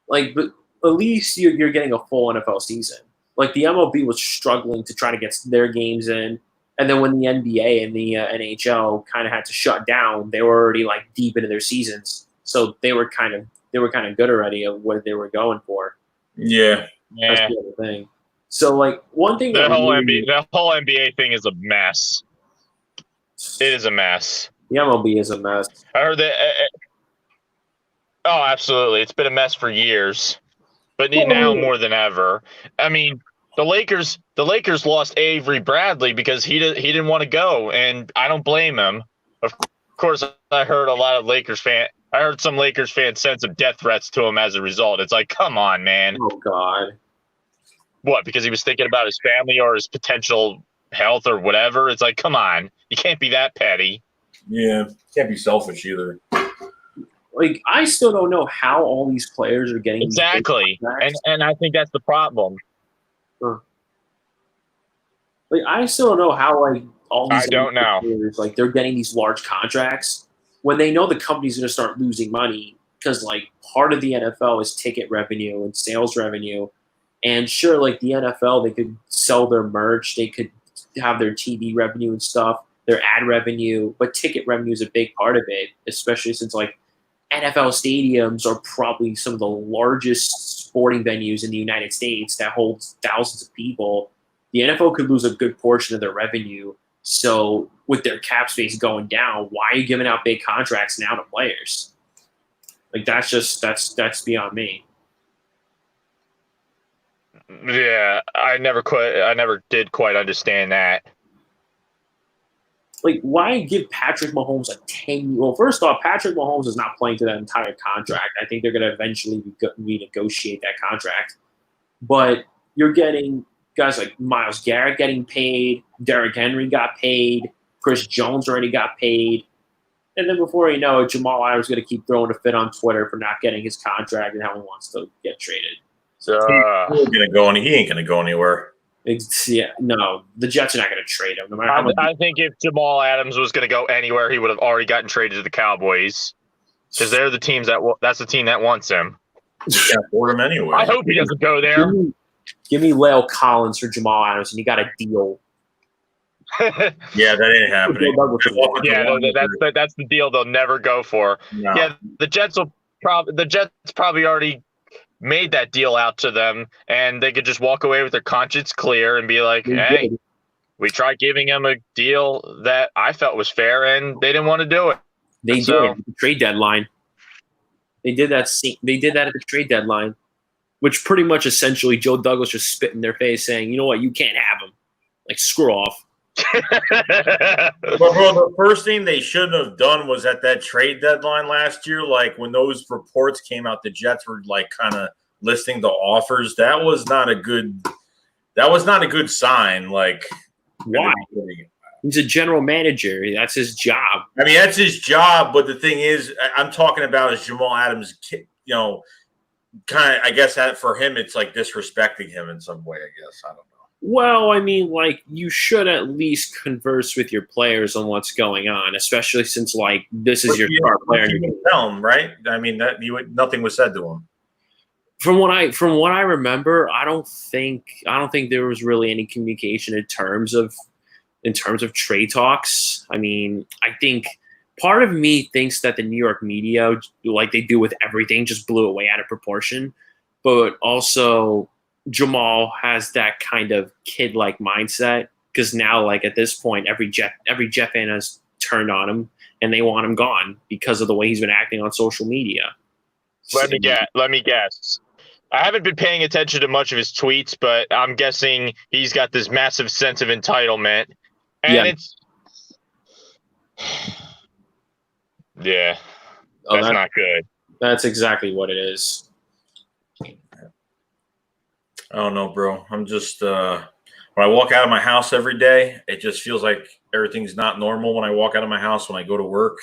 Like, but at least you're getting a full NFL season. Like the MLB was struggling to try to get their games in, and then when the NBA and the NHL kind of had to shut down, they were already like deep into their seasons, so they were kind of good already of what they were going for. Yeah. That's the other thing. So like one thing that whole NBA thing is a mess. It is a mess. The MLB is a mess. I heard that. Oh, absolutely. It's been a mess for years, but now more than ever. I mean, the Lakers lost Avery Bradley because he didn't want to go, and I don't blame him. Of course, I heard some Lakers fans sent some death threats to him as a result. It's like, come on, man. Oh God. What? Because he was thinking about his family or his potential health or whatever. It's like, come on, you can't be that petty. Yeah, can't be selfish either. Like, I still don't know how all these players are getting exactly, and I think that's the problem. Like, I still don't know how all these players, like, they're getting these large contracts when they know the company's going to start losing money because, like, part of the NFL is ticket revenue and sales revenue. And sure, like the NFL, they could sell their merch, they could have their TV revenue and stuff, their ad revenue, but ticket revenue is a big part of it, especially since like NFL stadiums are probably some of the largest sporting venues in the United States that holds thousands of people. The NFL could lose a good portion of their revenue. So with their cap space going down, why are you giving out big contracts now to players? Like that's beyond me. Yeah, I never did quite understand that. Like, why give Patrick Mahomes a 10? Well, first off, Patrick Mahomes is not playing to that entire contract. I think they're going to eventually renegotiate that contract. But you're getting guys like Myles Garrett getting paid, Derrick Henry got paid, Chris Jones already got paid. And then before you know it, Jamal Adams is going to keep throwing a fit on Twitter for not getting his contract and how he wants to get traded. He ain't going to go anywhere. No, the Jets are not going to trade him. No matter how much. I think if Jamal Adams was going to go anywhere, he would have already gotten traded to the Cowboys because they're the teams that's the team that wants him. You can't afford him anyway. I hope he doesn't go there. Give me La'el Collins for Jamal Adams, and you got a deal. Yeah, that ain't happening. Yeah, that's the deal they'll never go for. No. Yeah, the Jets probably already made that deal out to them, and they could just walk away with their conscience clear and be like, hey, we tried giving him a deal that I felt was fair, and they didn't want to do it. They did at the trade deadline. They did that at the trade deadline, which pretty much essentially Joe Douglas just spit in their face saying, you know what, you can't have him. Like, screw off. But bro, the first thing they shouldn't have done was at that trade deadline last year, like when those reports came out, the Jets were like kind of listing the offers. That was not a good sign. Like, why? He's a general manager. That's his job. I mean, that's his job. But the thing is, I'm talking about is Jamal Adams. You know, kind of. I guess that for him, it's like disrespecting him in some way. I guess I don't know. Well, I mean, like, you should at least converse with your players on what's going on, especially since, like, this is your star player. You can tell him, right? I mean, nothing was said to him. From what I remember, I don't think there was really any communication in terms of trade talks. I mean, I think part of me thinks that the New York media, like they do with everything, just blew away out of proportion, but also Jamal has that kind of kid-like mindset because now, like at this point, every Jet fan has turned on him and they want him gone because of the way he's been acting on social media. Let me guess. I haven't been paying attention to much of his tweets, but I'm guessing he's got this massive sense of entitlement, and it's that's not good. That's exactly what it is. I don't know, bro. I'm just when I walk out of my house every day, it just feels like everything's not normal when I walk out of my house, when I go to work.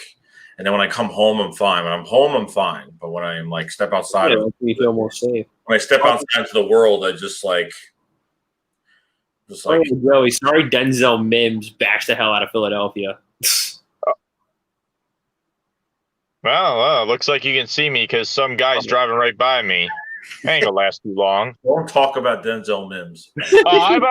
And then when I come home, I'm fine. When I'm home, I'm fine. But when I'm like step outside, you feel more safe. When I step outside into the world, I just like. Joey, sorry, Denzel Mims bashed the hell out of Philadelphia. Well, looks like you can see me because some guy's driving right by me. Ain't gonna last too long. Don't talk about Denzel Mims. I've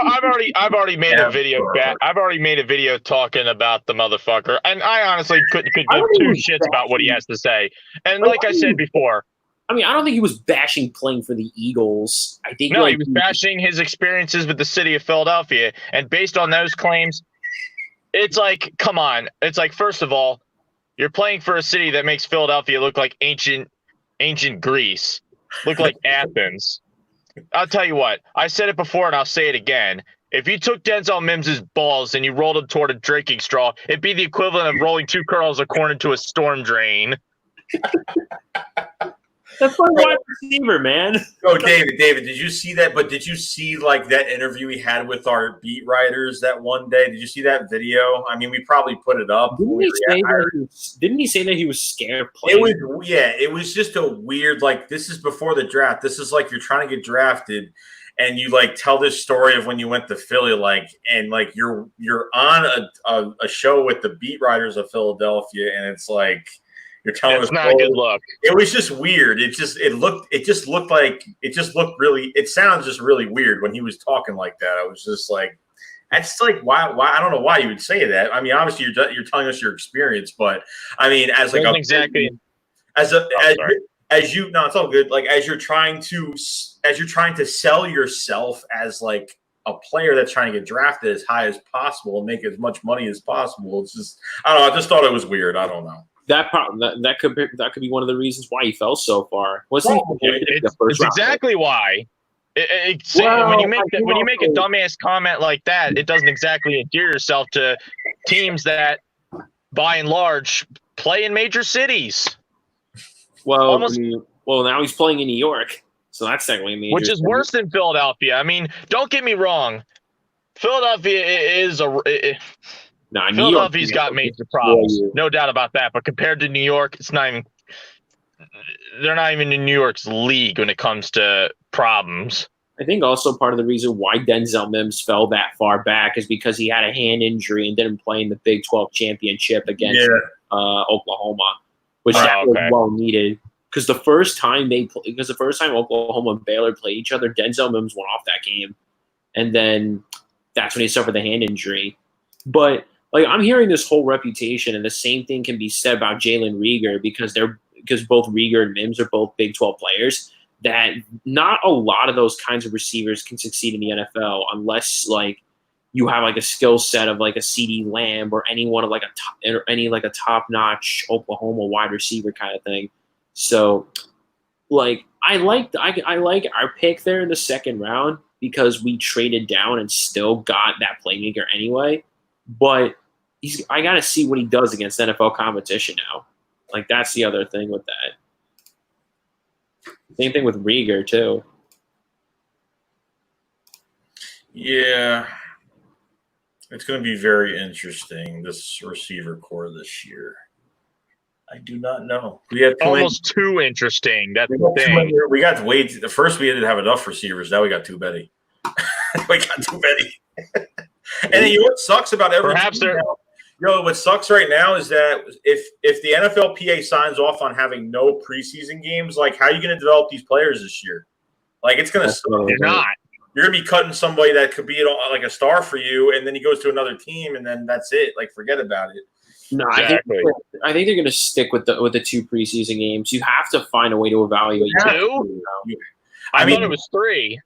already made a video. I've already made a video talking about the motherfucker, and I honestly could give two shits about what he has to say. And like I said before, I mean, I don't think he was bashing playing for the Eagles. I think he was bashing his experiences with the city of Philadelphia, and based on those claims, it's like, come on. It's like, first of all, You're playing for a city that makes Philadelphia look like ancient Greece, look like Athens. I'll tell you what. I said it before, and I'll say it again. If you took Denzel Mims' balls and you rolled them toward a drinking straw, it'd be the equivalent of rolling 2 kernels of corn into a storm drain. That's my wide receiver, man. Oh, David, did you see that? But did you see like that interview he had with our beat writers that one day? Did you see that video? I mean, we probably put it up. Didn't he say that he was scared playing? It was just a weird, like, this is before the draft. This is like you're trying to get drafted and you like tell this story of when you went to Philly, like, and like you're on a show with the beat writers of Philadelphia, and it's like, you're telling us not a good look. It was just weird. It sounds just really weird when he was talking like that. I was just like, that's like, why I don't know why you would say that. I mean, obviously you're telling us your experience, but I mean, as like exactly as you no, it's all good. Like as you're trying to sell yourself as like a player that's trying to get drafted as high as possible and make as much money as possible. It's just, I don't know. I just thought it was weird. I don't know. That could be one of the reasons why he fell so far. It's exactly why. When you make a dumbass comment like that, it doesn't exactly endear yourself to teams that, by and large, play in major cities. Well, now he's playing in New York, so that's technically a major which is worse than Philadelphia. I mean, don't get me wrong. Philadelphia is Philadelphia's got major problems, no doubt about that. But compared to New York, they're not even in New York's league when it comes to problems. I think also part of the reason why Denzel Mims fell that far back is because he had a hand injury and didn't play in the Big 12 championship against Oklahoma, which was well needed. Because the first time Oklahoma and Baylor played each other, Denzel Mims went off that game, and then that's when he suffered the hand injury. But like, I'm hearing this whole reputation, and the same thing can be said about Jalen Reagor because both Reagor and Mims are both Big 12 players. That not a lot of those kinds of receivers can succeed in the NFL unless like you have like a skill set of like a CeeDee Lamb or anyone of like a top-notch Oklahoma wide receiver kind of thing. So, like, I like our pick there in the second round because we traded down and still got that playmaker anyway. But I got to see what he does against NFL competition now. Like, that's the other thing with that. Same thing with Reagor, too. Yeah. It's going to be very interesting, this receiver core this year. I do not know. We had almost too interesting. That's the thing. We got way – first we didn't have enough receivers. Now we got too many. We got too many. And you know what sucks about everything? What sucks right now is that if the NFLPA signs off on having no preseason games, like how are you going to develop these players this year? Like it's going to suck. You're not. You're going to be cutting somebody that could be like a star for you, and then he goes to another team, and then that's it. Like forget about it. No, exactly. I think they're going to stick with the 2 preseason games. You have to find a way to evaluate 2. I mean, it was 3.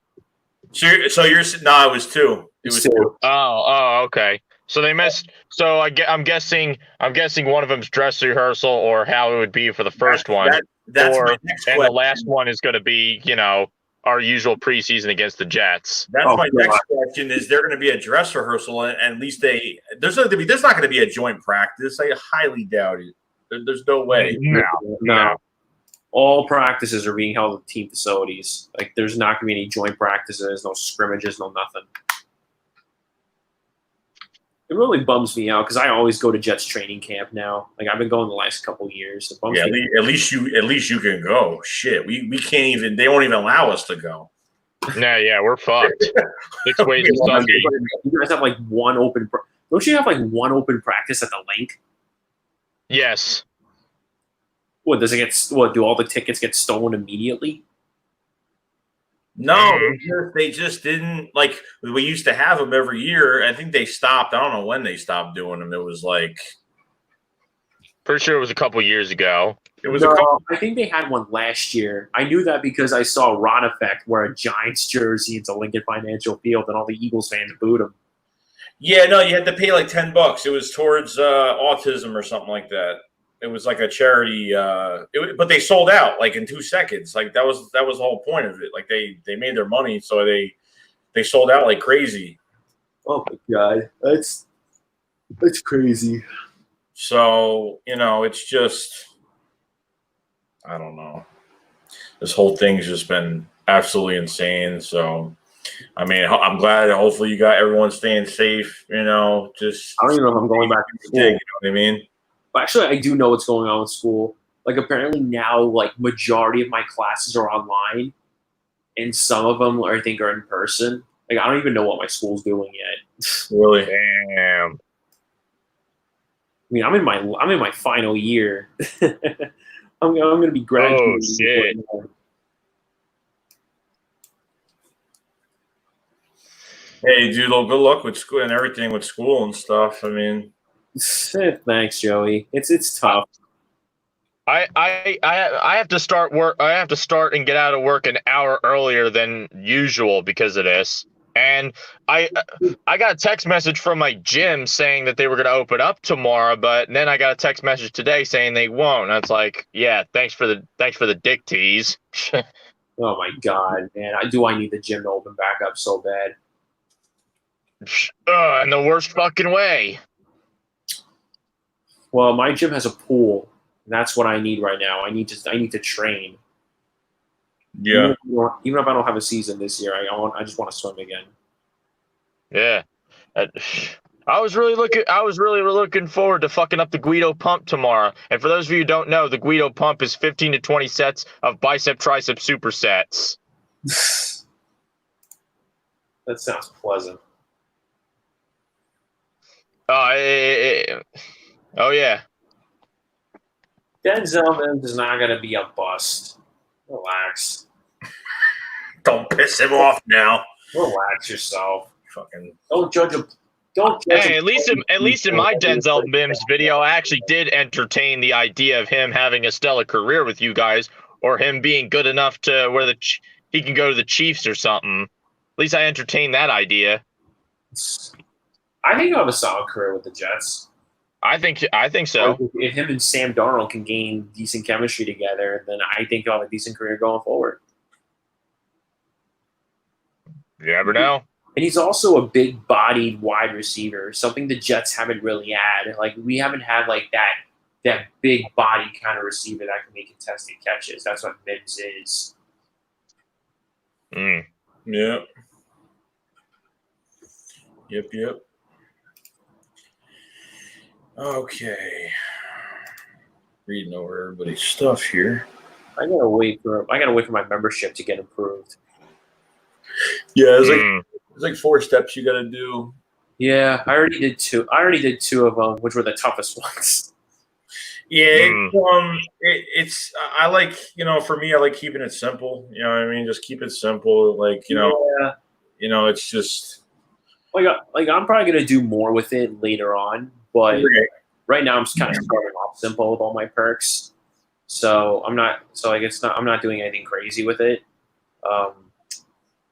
So it was 2. It was 2. Oh, okay. So they missed. So I'm guessing one of them's dress rehearsal or how it would be for the first one. That's my next question. And the last one is going to be, our usual preseason against the Jets. That's my next question. Is there going to be a dress rehearsal? And at least there's not going to be a joint practice. I highly doubt it. There's no way. No. All practices are being held at team facilities. Like there's not going to be any joint practices, no scrimmages, no nothing. It really bums me out because I always go to Jets training camp now. Like I've been going the last couple of years. It bums me at least you can go. Shit, we can't even. They won't even allow us to go. Yeah, we're fucked. 6 ways to Sunday. You guys have like one open. Don't you have like one open practice at the link? Yes. What does it get? What do all the tickets get stolen immediately? No, they just didn't like. We used to have them every year. I think they stopped. I don't know when they stopped doing them. It was like, pretty sure it was a couple years ago. I think they had one last year. I knew that because I saw Ron Effect wear a Giants jersey into Lincoln Financial Field, and all the Eagles fans booed him. Yeah, no, you had to pay like $10. It was towards autism or something like that. It was like a charity, but they sold out like in 2 seconds. Like that was the whole point of it. Like they made their money, so they sold out like crazy. Oh my god, that's crazy. So it's just, I don't know. This whole thing's just been absolutely insane. So, I mean, I'm glad that hopefully you got everyone staying safe. Just I don't even know if I'm going back to school. You know what I mean? Actually, I do know what's going on with school. Like, apparently now, like, majority of my classes are online, and some of them I think are in person. Like, I don't even know what my school's doing yet. Really? Damn. I mean, I'm in my final year. I'm going to be graduating. Oh shit! Hey, dude, well, good luck with school and everything with school and stuff. I mean, thanks, Joey. It's tough. I have to start work. I have to start and get out of work an hour earlier than usual because of this. And I got a text message from my gym saying that they were going to open up tomorrow, but then I got a text message today saying they won't. And it's like, yeah, thanks for the dick tease. Oh my god, man! I need the gym to open back up so bad. In the worst fucking way. Well, my gym has a pool. And that's what I need right now. I need to train. yeah. Even if I don't have a season this year, I just want to swim again. Yeah. I was really looking forward to fucking up the Guido pump tomorrow. And for those of you who don't know, the Guido pump is 15 to 20 sets of bicep tricep supersets. That sounds pleasant. Oh yeah. Denzel Mims is not going to be a bust. Relax. Don't piss him off now. Relax yourself. Fucking Don't judge him. Don't judge Hey, him. at least in my Denzel Mims video, I actually did entertain the idea of him having a stellar career with you guys, or him being good enough to where he can go to the Chiefs or something. At least I entertained that idea. I think he'll have a solid career with the Jets. I think so. If him and Sam Darnold can gain decent chemistry together, then I think he'll have a decent career going forward. You never know. And he's also a big-bodied wide receiver, something the Jets haven't really had. Like, we haven't had like that big-body kind of receiver that can make contested catches. That's what Mims is. Mm. Yep. Yep. Okay. Reading over everybody's stuff here. I gotta wait for my membership to get approved. Yeah, there's like 4 steps you gotta do. Yeah, I already did 2. I already did 2 of them, which were the toughest ones. Yeah, it's I like, for me, I like keeping it simple. You know what I mean? Just keep it simple. Like, it's just like I'm probably gonna do more with it later on, but right now I'm just kind of starting off simple with all my perks. So I'm not doing anything crazy with it.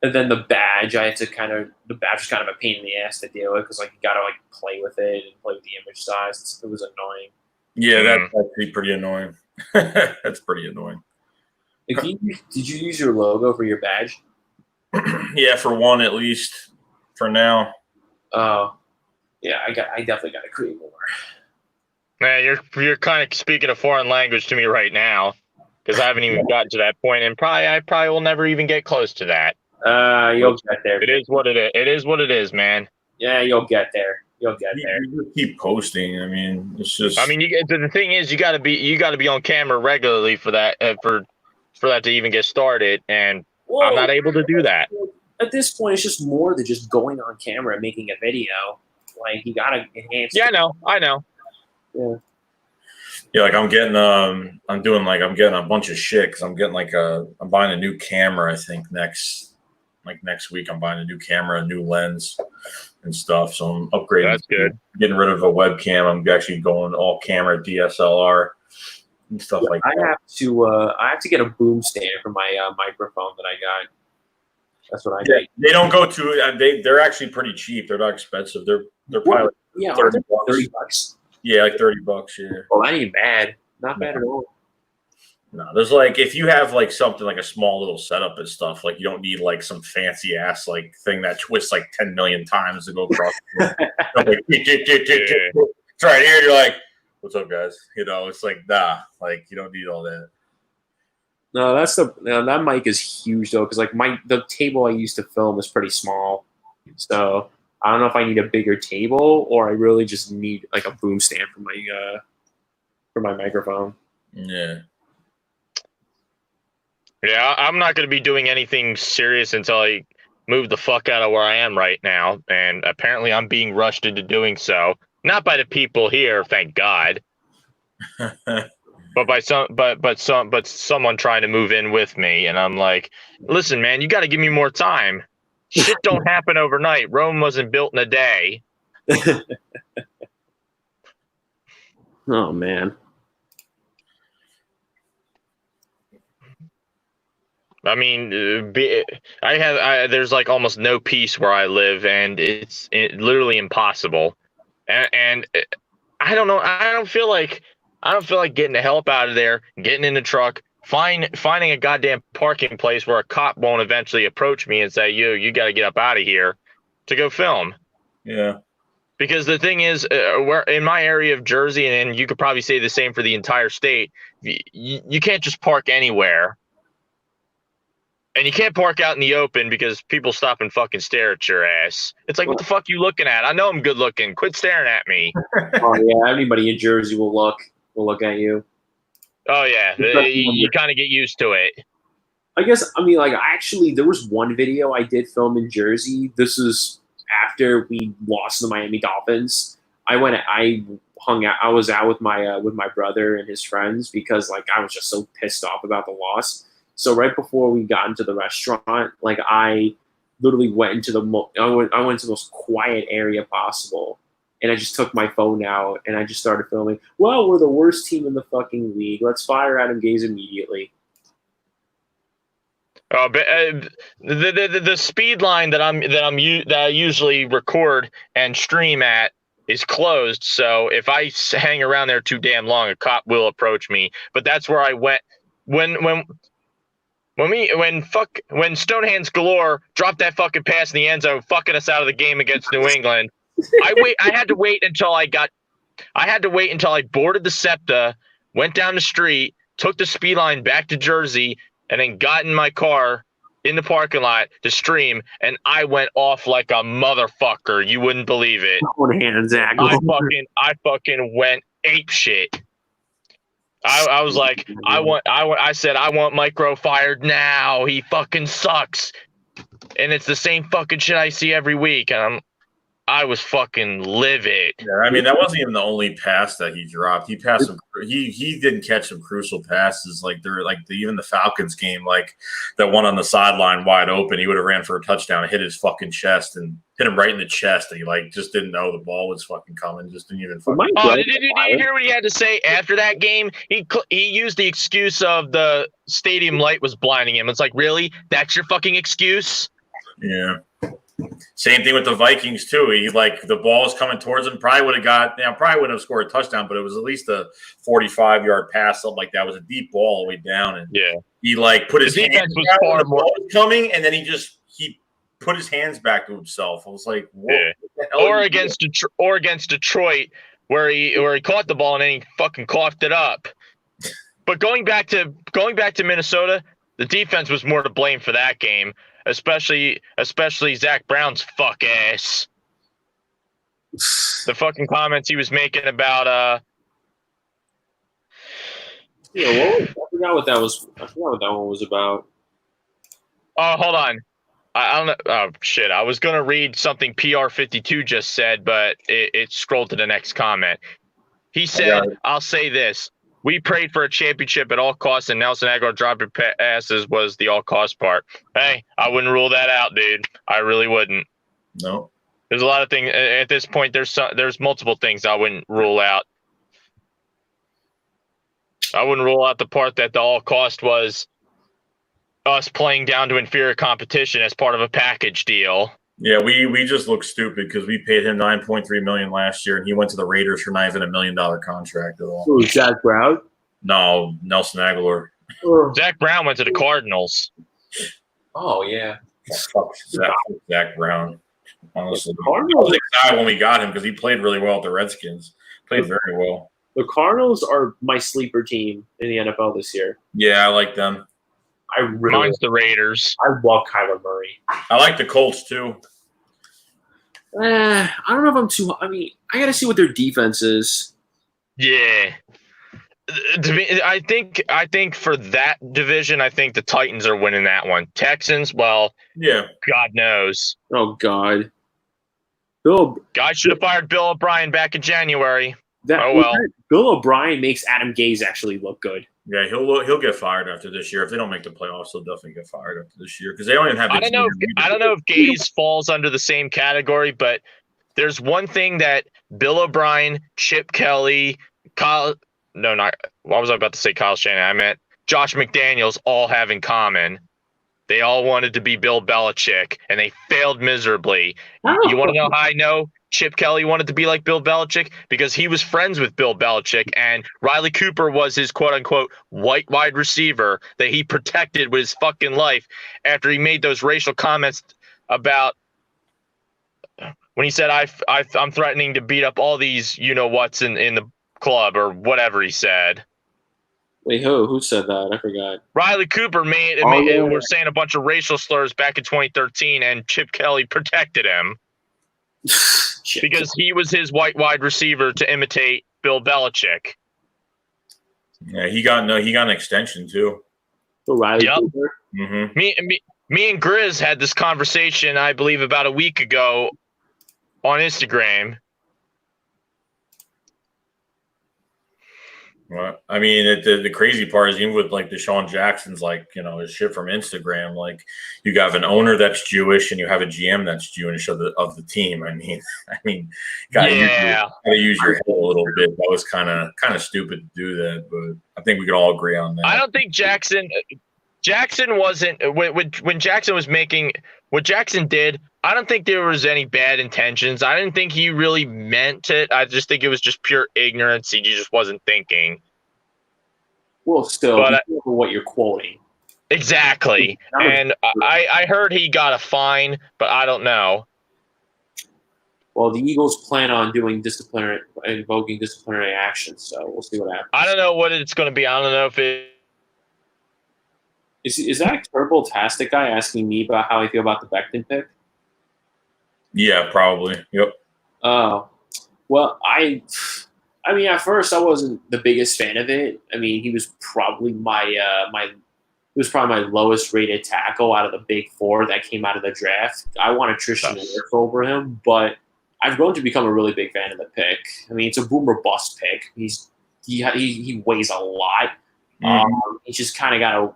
And then the badge, the badge was kind of a pain in the ass to deal with because you gotta play with it and play with the image size. It was annoying. Yeah, that's actually pretty annoying. That's pretty annoying. Did you use your logo for your badge? Yeah, for one at least. For now. Oh, yeah, I definitely got to create more. Man, you're kind of speaking a foreign language to me right now because I haven't even gotten to that point, and I probably will never even get close to that. You'll get there. It is what it is. It is what it is, man. Yeah, you'll get there. You'll get there. You just keep posting. I mean, it's just. I mean, the thing is, you got to be on camera regularly for that for that to even get started, and I'm not able to do that. At this point, it's just more than just going on camera and making a video. Like, you gotta enhance. Yeah, I know. Yeah. Yeah, I'm getting a bunch of shit because I'm buying a new camera. I think next week I'm buying a new camera, a new lens, and stuff. So I'm upgrading. That's good. Getting rid of a webcam. I'm actually going all camera DSLR and stuff like that. I have to get a boom stand for my microphone that I got. That's what I need. They don't go to. They're actually pretty cheap. They're not expensive. They're probably $30. Yeah, like $30. Yeah. Well, that ain't bad. Not bad at all. No, there's like if you have like something like a small little setup and stuff, like you don't need like some fancy ass like thing that twists like 10 million times to go across. It's right here. You're like, what's up, guys? You know, it's like nah, like you don't need all that. No, that mic is huge though, because like the table I used to film is pretty small, so I don't know if I need a bigger table or I really just need like a boom stand for my microphone. Yeah. Yeah, I'm not going to be doing anything serious until I move the fuck out of where I am right now, and apparently I'm being rushed into doing so. Not by the people here, thank God, but by someone trying to move in with me, and I'm like, listen, man, you got to give me more time. Shit don't happen overnight. Rome wasn't built in a day. Oh man. I mean, there's like almost no peace where I live, and it's literally impossible. And I don't know. I don't feel like getting the help out of there, getting in the truck, finding a goddamn parking place where a cop won't eventually approach me and say, you got to get up out of here to go film. Yeah. Because the thing is, where in my area of Jersey, and you could probably say the same for the entire state, you can't just park anywhere. And you can't park out in the open because people stop and fucking stare at your ass. It's like, what the fuck you looking at? I know I'm good looking. Quit staring at me. Oh yeah, anybody in Jersey will look at you. Oh yeah, you kind of get used to it. I guess like actually there was one video I did film in Jersey. This is after we lost to the Miami Dolphins. I hung out. I was out with my brother and his friends because like I was just so pissed off about the loss. So right before we got into the restaurant, like I literally went into I went into the most quiet area possible, and I just took my phone out and I just started filming. Well, we're the worst team in the fucking league. Let's fire Adam Gase immediately. But the speed line that I usually record and stream at is closed. So if I hang around there too damn long, a cop will approach me. But that's where I went when Stonehands Galore dropped that fucking pass in the end zone, fucking us out of the game against New England. I had to wait until I boarded the SEPTA, went down the street, took the speed line back to Jersey, and then got in my car in the parking lot to stream, and I went off like a motherfucker. You wouldn't believe it. I fucking went ape shit. I was like, I said, I want Micro fired now. He fucking sucks. And it's the same fucking shit I see every week. And I was fucking livid. Yeah, I mean, that wasn't even the only pass that he dropped. He passed some. He didn't catch some crucial passes. Like even the Falcons game, like that one on the sideline wide open. He would have ran for a touchdown and hit his fucking chest and hit him right in the chest. And he like just didn't know the ball was fucking coming. Just didn't even. Did you hear what he had to say after that game? He used the excuse of the stadium light was blinding him. It's like, really? That's your fucking excuse? Yeah. Same thing with the Vikings too. He like the ball was coming towards him. Probably wouldn't have scored a touchdown, but it was at least a 45-yard pass, something like that. It was a deep ball all the way down, and he like put his hands down when the ball was coming, and then he put his hands back to himself. I was like, whoa, or against Detroit, where he caught the ball and then he fucking coughed it up. But going back to Minnesota, the defense was more to blame for that game. Especially Zach Brown's fuck ass. The fucking comments he was making about I forgot what that one was about. Oh, hold on. I don't know. Oh shit! I was gonna read something PR52 just said, but it scrolled to the next comment. He said, "I'll say this: we prayed for a championship at all costs, and Nelson Aguilar dropping passes was the all cost part." Hey, I wouldn't rule that out, dude. I really wouldn't. No. There's a lot of things at this point. There's multiple things I wouldn't rule out. I wouldn't rule out the part that the all cost was us playing down to inferior competition as part of a package deal. Yeah, we just look stupid because we paid him $9.3 million last year, and he went to the Raiders for not even $1 million contract at all. Who, Zach Brown? No, Nelson Aguilar. Zach Brown went to the Cardinals. Oh yeah. Fuck Zach Brown. Honestly, I Cardinals- was excited when we got him because he played really well at the Redskins. Played very well. The Cardinals are my sleeper team in the NFL this year. Yeah, I like them. Mine's the Raiders. I love Kyler Murray. I like the Colts too. I don't know if I'm too. I mean, I got to see what their defense is. Yeah. I think for that division, I think the Titans are winning that one. Texans, well, yeah, God knows. Oh God, Guy should have fired Bill O'Brien back in January. Bill O'Brien makes Adam Gase actually look good. Yeah, he'll get fired after this year. If they don't make the playoffs, he'll definitely get fired after this year because they don't even have. I don't know if Gase falls under the same category, but there's one thing that Bill O'Brien, Chip Kelly, Kyle Shanahan. I meant Josh McDaniels all have in common. They all wanted to be Bill Belichick, and they failed miserably. You want to know how I know Chip Kelly wanted to be like Bill Belichick? Because he was friends with Bill Belichick, and Riley Cooper was his quote-unquote white wide receiver that he protected with his fucking life after he made those racial comments about when he said, I'm threatening to beat up all these you-know-whats in the club or whatever he said. Wait, who said that? I forgot. Riley Cooper were saying a bunch of racial slurs back in 2013, and Chip Kelly protected him because he was his white wide receiver to imitate Bill Belichick. Yeah, he got an extension too. For Riley Cooper. Mm-hmm. Me and Grizz had this conversation, I believe, about a week ago on Instagram. Well, I mean, the crazy part is even with like Deshaun Jackson's his shit from Instagram. Like you have an owner that's Jewish and you have a GM that's Jewish of the team. I mean, gotta use your head a little bit. That was kind of stupid to do that, but I think we could all agree on that. I don't think Jackson wasn't when Jackson was making what Jackson did. I don't think there was any bad intentions. I didn't think he really meant it. I just think it was just pure ignorance. He just wasn't thinking. Well, still, what you're quoting. Exactly. And I heard he got a fine, but I don't know. Well, the Eagles plan on invoking disciplinary action, so we'll see what happens. I don't know what it's going to be. I don't know if it is that Turbo-tastic guy asking me about how I feel about the Becton pick. Yeah, probably. Yep. Oh, well, I mean, at first I wasn't the biggest fan of it. I mean, he was probably my lowest rated tackle out of the big four that came out of the draft. I wanted Tristan Wirfs over him, but I've grown to become a really big fan of the pick. I mean, it's a boom or bust pick. He weighs a lot. He's just kind of got to.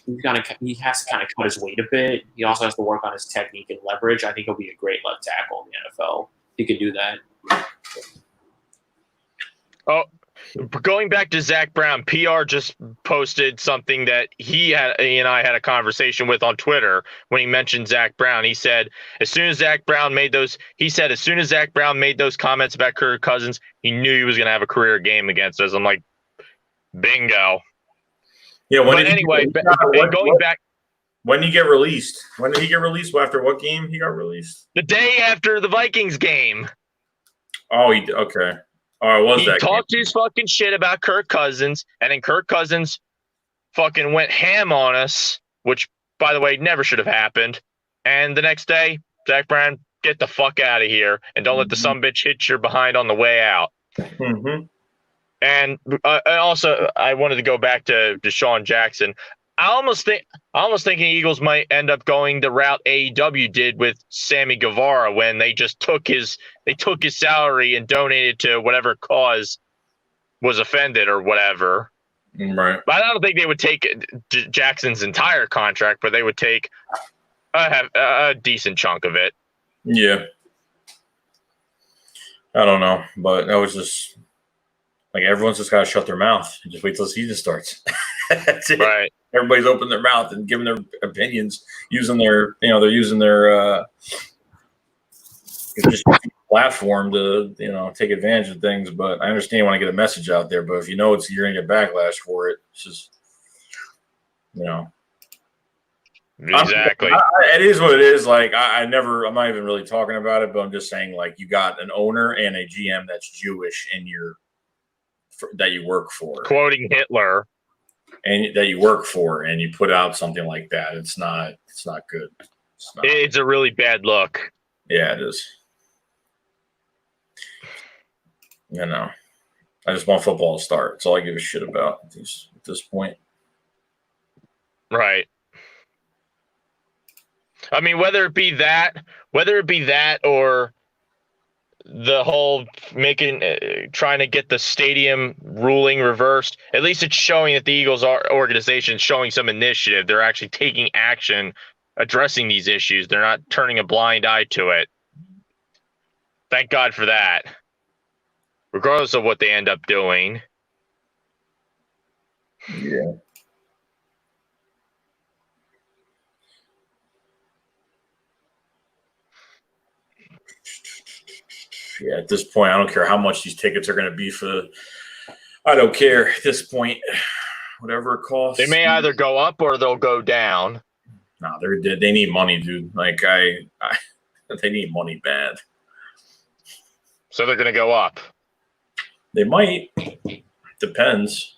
He has to kind of cut his weight a bit. He also has to work on his technique and leverage. I think he'll be a great left tackle in the NFL. He could do that. Oh, going back to Zach Brown, PR just posted something that he and I had a conversation with on Twitter when he mentioned Zach Brown. He said, as soon as Zach Brown made those comments about Kirk Cousins, he knew he was going to have a career game against us. I'm like, bingo. Yeah. Going back. When did he get released? When did he get released? After what game he got released? The day after the Vikings game. Oh, okay. Oh, he talked his fucking shit about Kirk Cousins, and then Kirk Cousins fucking went ham on us, which, by the way, never should have happened. And the next day, Zach Brown, get the fuck out of here, and don't let the sumbitch hit your behind on the way out. Mm-hmm. And also, I wanted to go back to Deshaun Jackson. I almost think the Eagles might end up going the route AEW did with Sammy Guevara when they just took his salary and donated to whatever cause was offended or whatever. Right. But I don't think they would take Jackson's entire contract, but they would take a decent chunk of it. Yeah. I don't know, but that was just like everyone's just got to shut their mouth and just wait till the season starts. That's it. Right. Everybody's opening their mouth and giving their opinions, using their it's just a platform to take advantage of things. But I understand you want to get a message out there. But if you know you're gonna get backlash for it, it's just Exactly. It is what it is. Like I'm not even really talking about it, but I'm just saying like you got an owner and a GM that's Jewish in that you work for, quoting Hitler, and that you work for, and you put out something like that. It's not good. It's a really bad look. Yeah, it is. I just want football to start. That's all I give a shit about at this point. Right. I mean, whether it be that or the whole trying to get the stadium ruling reversed, at least it's showing that the Eagles organization is showing some initiative. They're actually taking action, addressing these issues. They're not turning a blind eye to it. Thank God for that. Regardless of what they end up doing. Yeah. Yeah, at this point, I don't care how much these tickets are going to be I don't care at this point. Whatever it costs. They may either go up or they'll go down. No, they need money, dude. Like they need money bad. So they're going to go up. They might. Depends.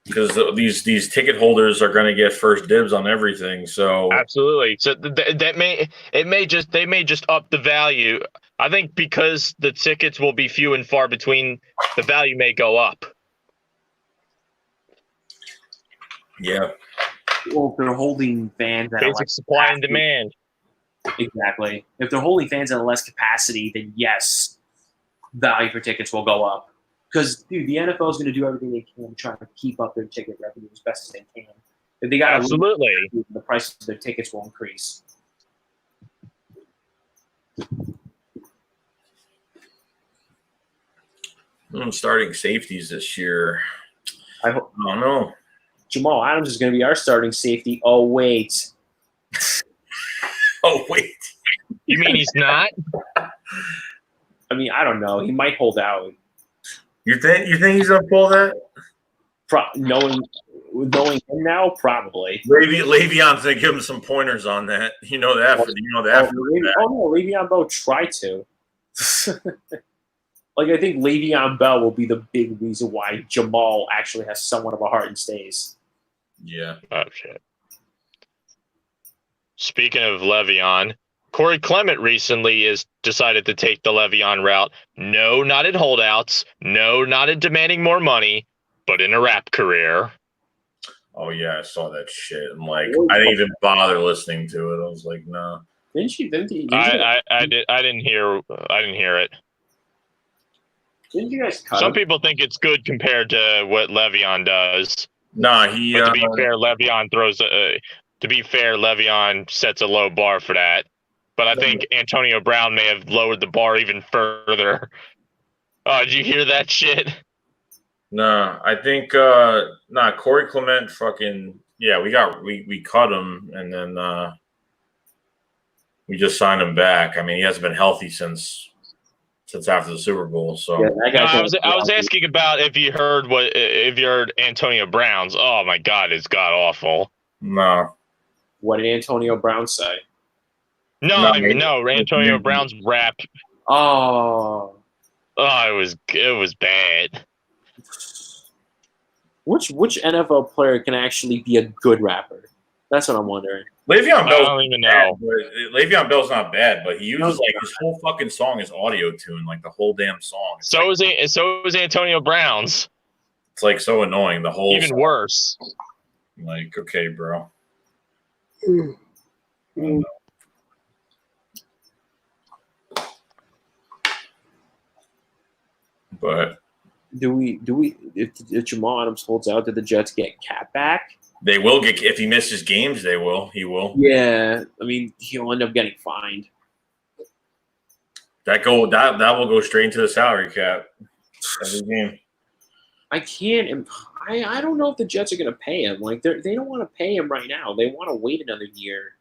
Because these ticket holders are going to get first dibs on everything. So absolutely. So they may just up the value. I think because the tickets will be few and far between, the value may go up. Yeah. Well, if they're holding fans at basic supply and demand. Exactly. If they're holding fans at a less capacity, then yes, value for tickets will go up. Because, dude, the NFL is going to do everything they can to try to keep up their ticket revenue as best as they can. If they got absolutely, the price of their tickets will increase. Starting safeties this year. I don't know. Jamal Adams is going to be our starting safety. Oh, wait. Oh, wait. You mean he's not? I mean, I don't know. He might hold out. You think he's gonna pull that? Knowing him now, probably. Le'Veon's gonna give him some pointers on that. You know that. Le'Veon Bell tried to. I think Le'Veon Bell will be the big reason why Jamal actually has somewhat of a heart and stays. Yeah. Oh shit. Speaking of Le'Veon, Corey Clement recently has decided to take the Le'Veon route. No, not in holdouts. No, not in demanding more money, but in a rap career. Oh yeah, I saw that shit. I'm like, I didn't even bother listening to it. I was like, no. Didn't you? I didn't hear it. Didn't you guys cut Some him? people think it's good compared to what Le'Veon does. Nah, but to be fair, Le'Veon Le'Veon sets a low bar for that. But I think Antonio Brown may have lowered the bar even further. Did you hear that shit? No, I think Corey Clement fucking we cut him and then we just signed him back. I mean, he hasn't been healthy since after the Super Bowl. So I was asking about if you heard Antonio Brown's. Oh my God, it's god awful. No. What did Antonio Brown say? No, Antonio Brown's rap. Oh, it was bad. Which NFL player can actually be a good rapper? That's what I'm wondering. Le'Veon Bell's I don't even know. Le'Veon Bell's not bad, but he uses his whole fucking song is audio tune, like the whole damn song. So is Antonio Brown's. It's like so annoying. The whole even song. Worse. Like, okay, bro. But do we if Jamal Adams holds out, did the Jets get Cap back? They will get, if he misses games, he will. Yeah, I mean, he'll end up getting fined. That will go straight into the salary cap every game. I don't know if the Jets are going to pay him. Like they don't want to pay him right now. They want to wait another year.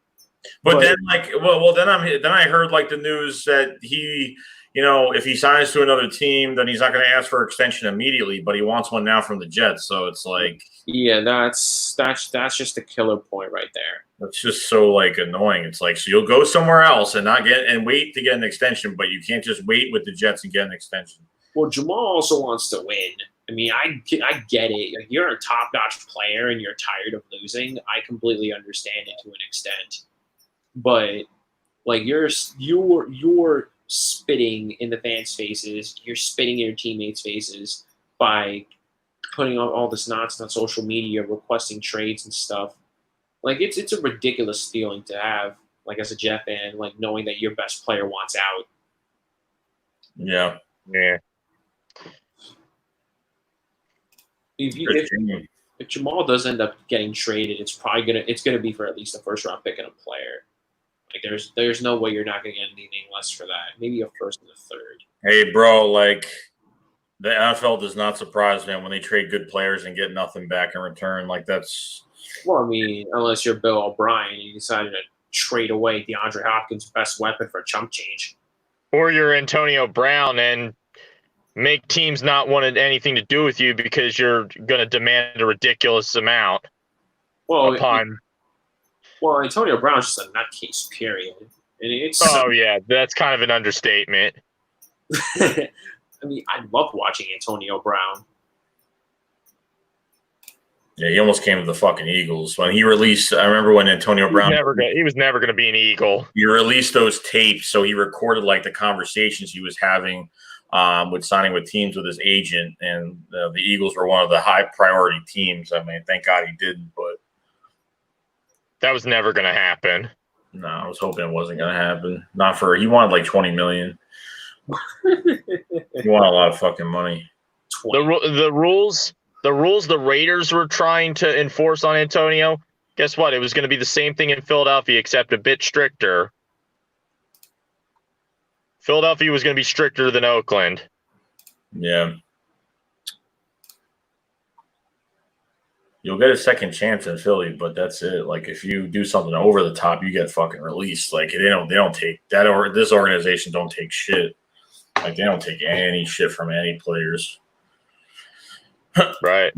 But then, then I heard like the news that he, if he signs to another team, then he's not going to ask for extension immediately, but he wants one now from the Jets. So it's like, yeah, that's just a killer point right there. That's just so like annoying. It's like, so you'll go somewhere else and wait to get an extension, but you can't just wait with the Jets and get an extension. Well, Jamal also wants to win. I mean, I get it. Like, you're a top-notch player and you're tired of losing. I completely understand it to an extent. But like you're spitting in the fans' faces, you're spitting in your teammates' faces by putting out all this nonsense on social media, requesting trades and stuff. Like it's a ridiculous feeling to have, like as a Jet fan, like knowing that your best player wants out. Yeah. If Jamal does end up getting traded, it's gonna be for at least a first round pick and a player. Like there's no way you're not gonna get anything less for that. Maybe a first and a third. Hey, bro, like the NFL does not surprise me when they trade good players and get nothing back in return. Like that's. Well, I mean, unless you're Bill O'Brien and you decided to trade away DeAndre Hopkins' best weapon for chump change, or you're Antonio Brown and make teams not want anything to do with you because you're going to demand a ridiculous amount. Well, Antonio Brown's just a nutcase, period. And yeah, that's kind of an understatement. I mean, I love watching Antonio Brown. Yeah, he almost came to the fucking Eagles when he released. I remember when Antonio Brown. He was never going to be an Eagle. He released those tapes, so he recorded like the conversations he was having with signing with teams with his agent, and the Eagles were one of the high priority teams. I mean, thank God he didn't, but that was never going to happen. No, I was hoping it wasn't going to happen. He wanted like $20 million. He wanted a lot of fucking money. The rules the Raiders were trying to enforce on Antonio, guess what? It was going to be the same thing in Philadelphia, except a bit stricter. Philadelphia was going to be stricter than Oakland. Yeah. You'll get a second chance in Philly, but that's it. Like if you do something over the top, you get fucking released. Like they don't take that, or this organization don't take shit. Like they don't take any shit from any players. Right.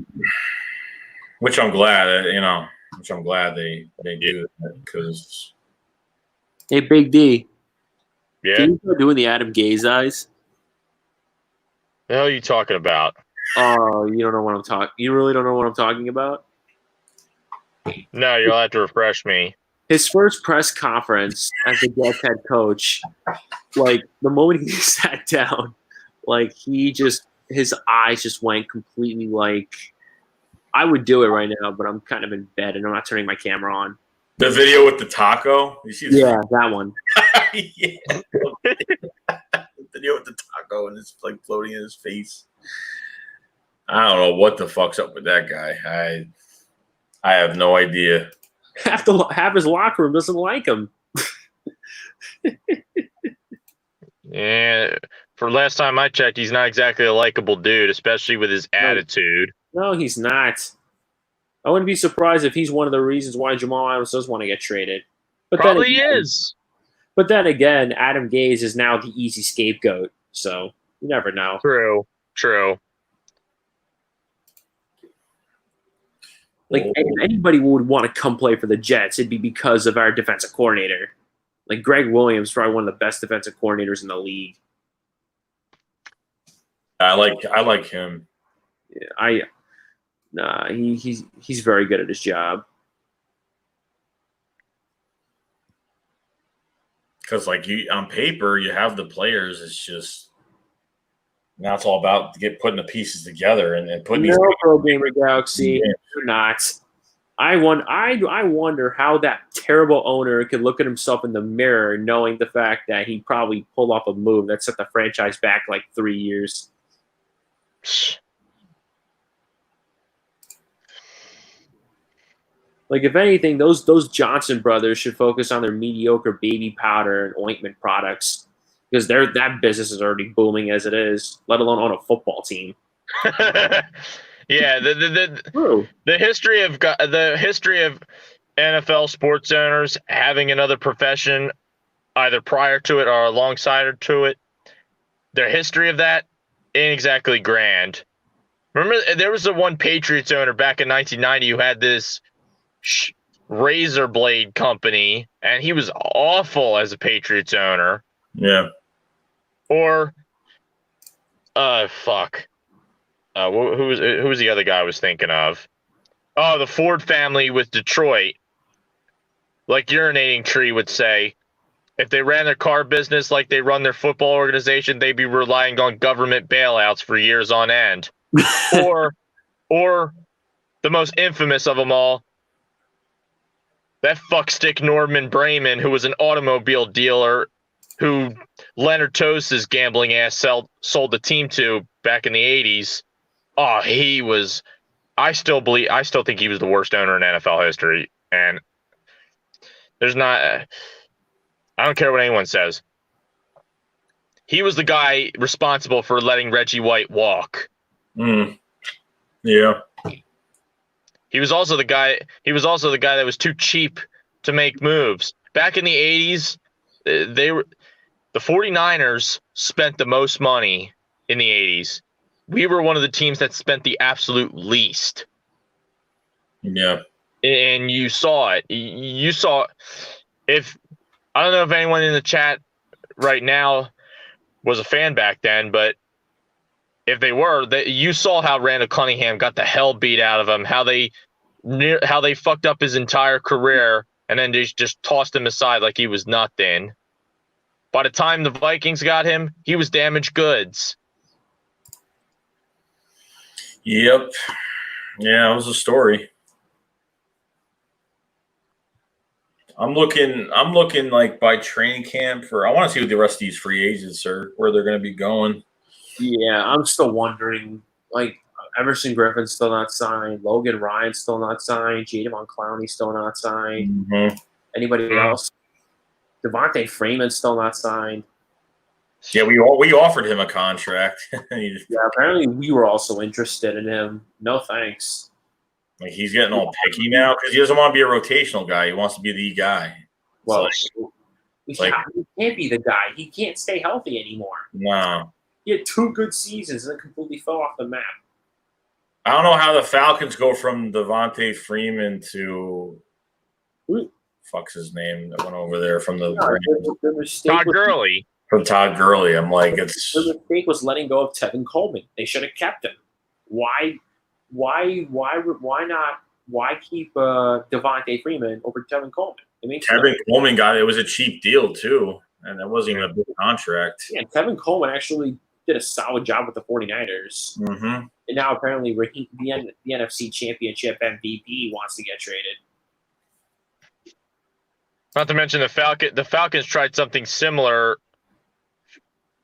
Which I'm glad, they do because. Hey, Big D. Yeah. Can you start doing the Adam Gaze eyes? The hell are you talking about? Oh, you don't know what I'm talking. You really don't know what I'm talking about? No, you'll have to refresh me. His first press conference as the Jets head coach, like the moment he sat down, like his eyes just went completely like. I would do it right now, but I'm kind of in bed and I'm not turning my camera on. The video with the taco, you see? Yeah, that one. Yeah. The video with the taco and it's like floating in his face. I don't know what the fuck's up with that guy. I have no idea. Half his locker room doesn't like him. Yeah, for last time I checked, he's not exactly a likable dude, especially with his attitude. No, he's not. I wouldn't be surprised if he's one of the reasons why Jamal Adams does want to get traded. But Probably is. But then again, Adam Gaze is now the easy scapegoat, so you never know. True. Like, if anybody would want to come play for the Jets, it'd be because of our defensive coordinator. Like, Greg Williams, probably one of the best defensive coordinators in the league. I like him. Yeah, he's very good at his job. Because on paper, you have the players. It's just now it's all about putting the pieces together and putting. No, Pro Gamer Galaxy, you're not. I wonder how that terrible owner could look at himself in the mirror, knowing the fact that he probably pulled off a move that set the franchise back like 3 years. Like, if anything, those Johnson brothers should focus on their mediocre baby powder and ointment products because that business is already booming as it is, let alone on a football team. Yeah, the history of NFL sports owners having another profession either prior to it or alongside to it, their history of that ain't exactly grand. Remember, there was the one Patriots owner back in 1990 who had this razor blade company, and he was awful as a Patriots owner. Yeah. Or, fuck. Who was the other guy I was thinking of? Oh, the Ford family with Detroit. Like Urinating Tree would say, if they ran their car business like they run their football organization, they'd be relying on government bailouts for years on end. or the most infamous of them all, that fuckstick Norman Brayman, who was an automobile dealer who Leonard Toast's gambling ass sold the team to back in the 80s. Oh, he was. I still think he was the worst owner in NFL history. And there's not. I don't care what anyone says. He was the guy responsible for letting Reggie White walk. Yeah. He was also the guy that was too cheap to make moves. Back in the 80s, the 49ers spent the most money in the 80s. We were one of the teams that spent the absolute least. Yeah. And you saw it. You saw if I don't know if anyone in the chat right now was a fan back then, but if they were, you saw how Randall Cunningham got the hell beat out of him, how they fucked up his entire career, and then they just tossed him aside like he was nothing. By the time the Vikings got him, he was damaged goods. Yep. Yeah, it was a story. I'm looking like by training camp I want to see what the rest of these free agents are, where they're going to be going. Yeah, I'm still wondering. Like, Emerson Griffin's still not signed. Logan Ryan's still not signed. Jadavon Clowney's still not signed. Mm-hmm. Anybody else? Devontae Freeman's still not signed. Yeah, we offered him a contract. Yeah, apparently we were also interested in him. No thanks. Like he's getting all picky now because he doesn't want to be a rotational guy. He wants to be the guy. Well, he can't be the guy. He can't stay healthy anymore. No. He had 2 good seasons and then completely fell off the map. I don't know how the Falcons go from Devontae Freeman to fuck's his name that went over there from the Todd Gurley. From Todd Gurley. I'm like, the mistake was letting go of Tevin Coleman. They should have kept him. Why keep Devontae Freeman over Tevin Coleman? Tevin Coleman it was a cheap deal too, and that wasn't even a big contract. Yeah, Tevin Coleman actually did a solid job with the 49ers. Mm-hmm. And now apparently the NFC Championship MVP wants to get traded. Not to mention the Falcons tried something similar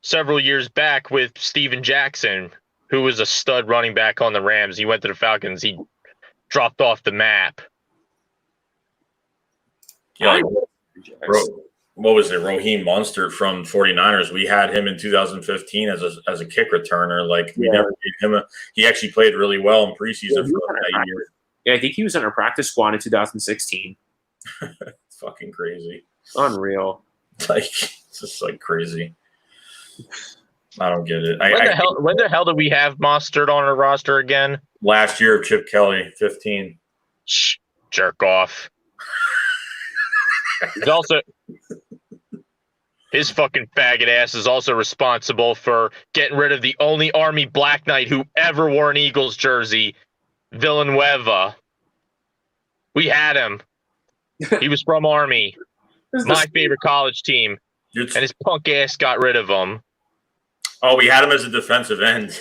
several years back with Steven Jackson, who was a stud running back on the Rams. He went to the Falcons. He dropped off the map. Yeah, what was it? Raheem Mostert from 49ers. We had him in 2015 as a kick returner. Like we never gave him he actually played really well in preseason for that year. Yeah, I think he was on our practice squad in 2016. It's fucking crazy. Unreal. Like it's just like crazy. I don't get it. When the hell did we have Mostert on our roster again? Last year, Chip Kelly, 15. Jerk off. He's also his fucking faggot ass is also responsible for getting rid of the only Army Black Knight who ever wore an Eagles jersey, Villanueva. We had him. He was from Army, my favorite college team, and his punk ass got rid of him. Oh, we had him as a defensive end.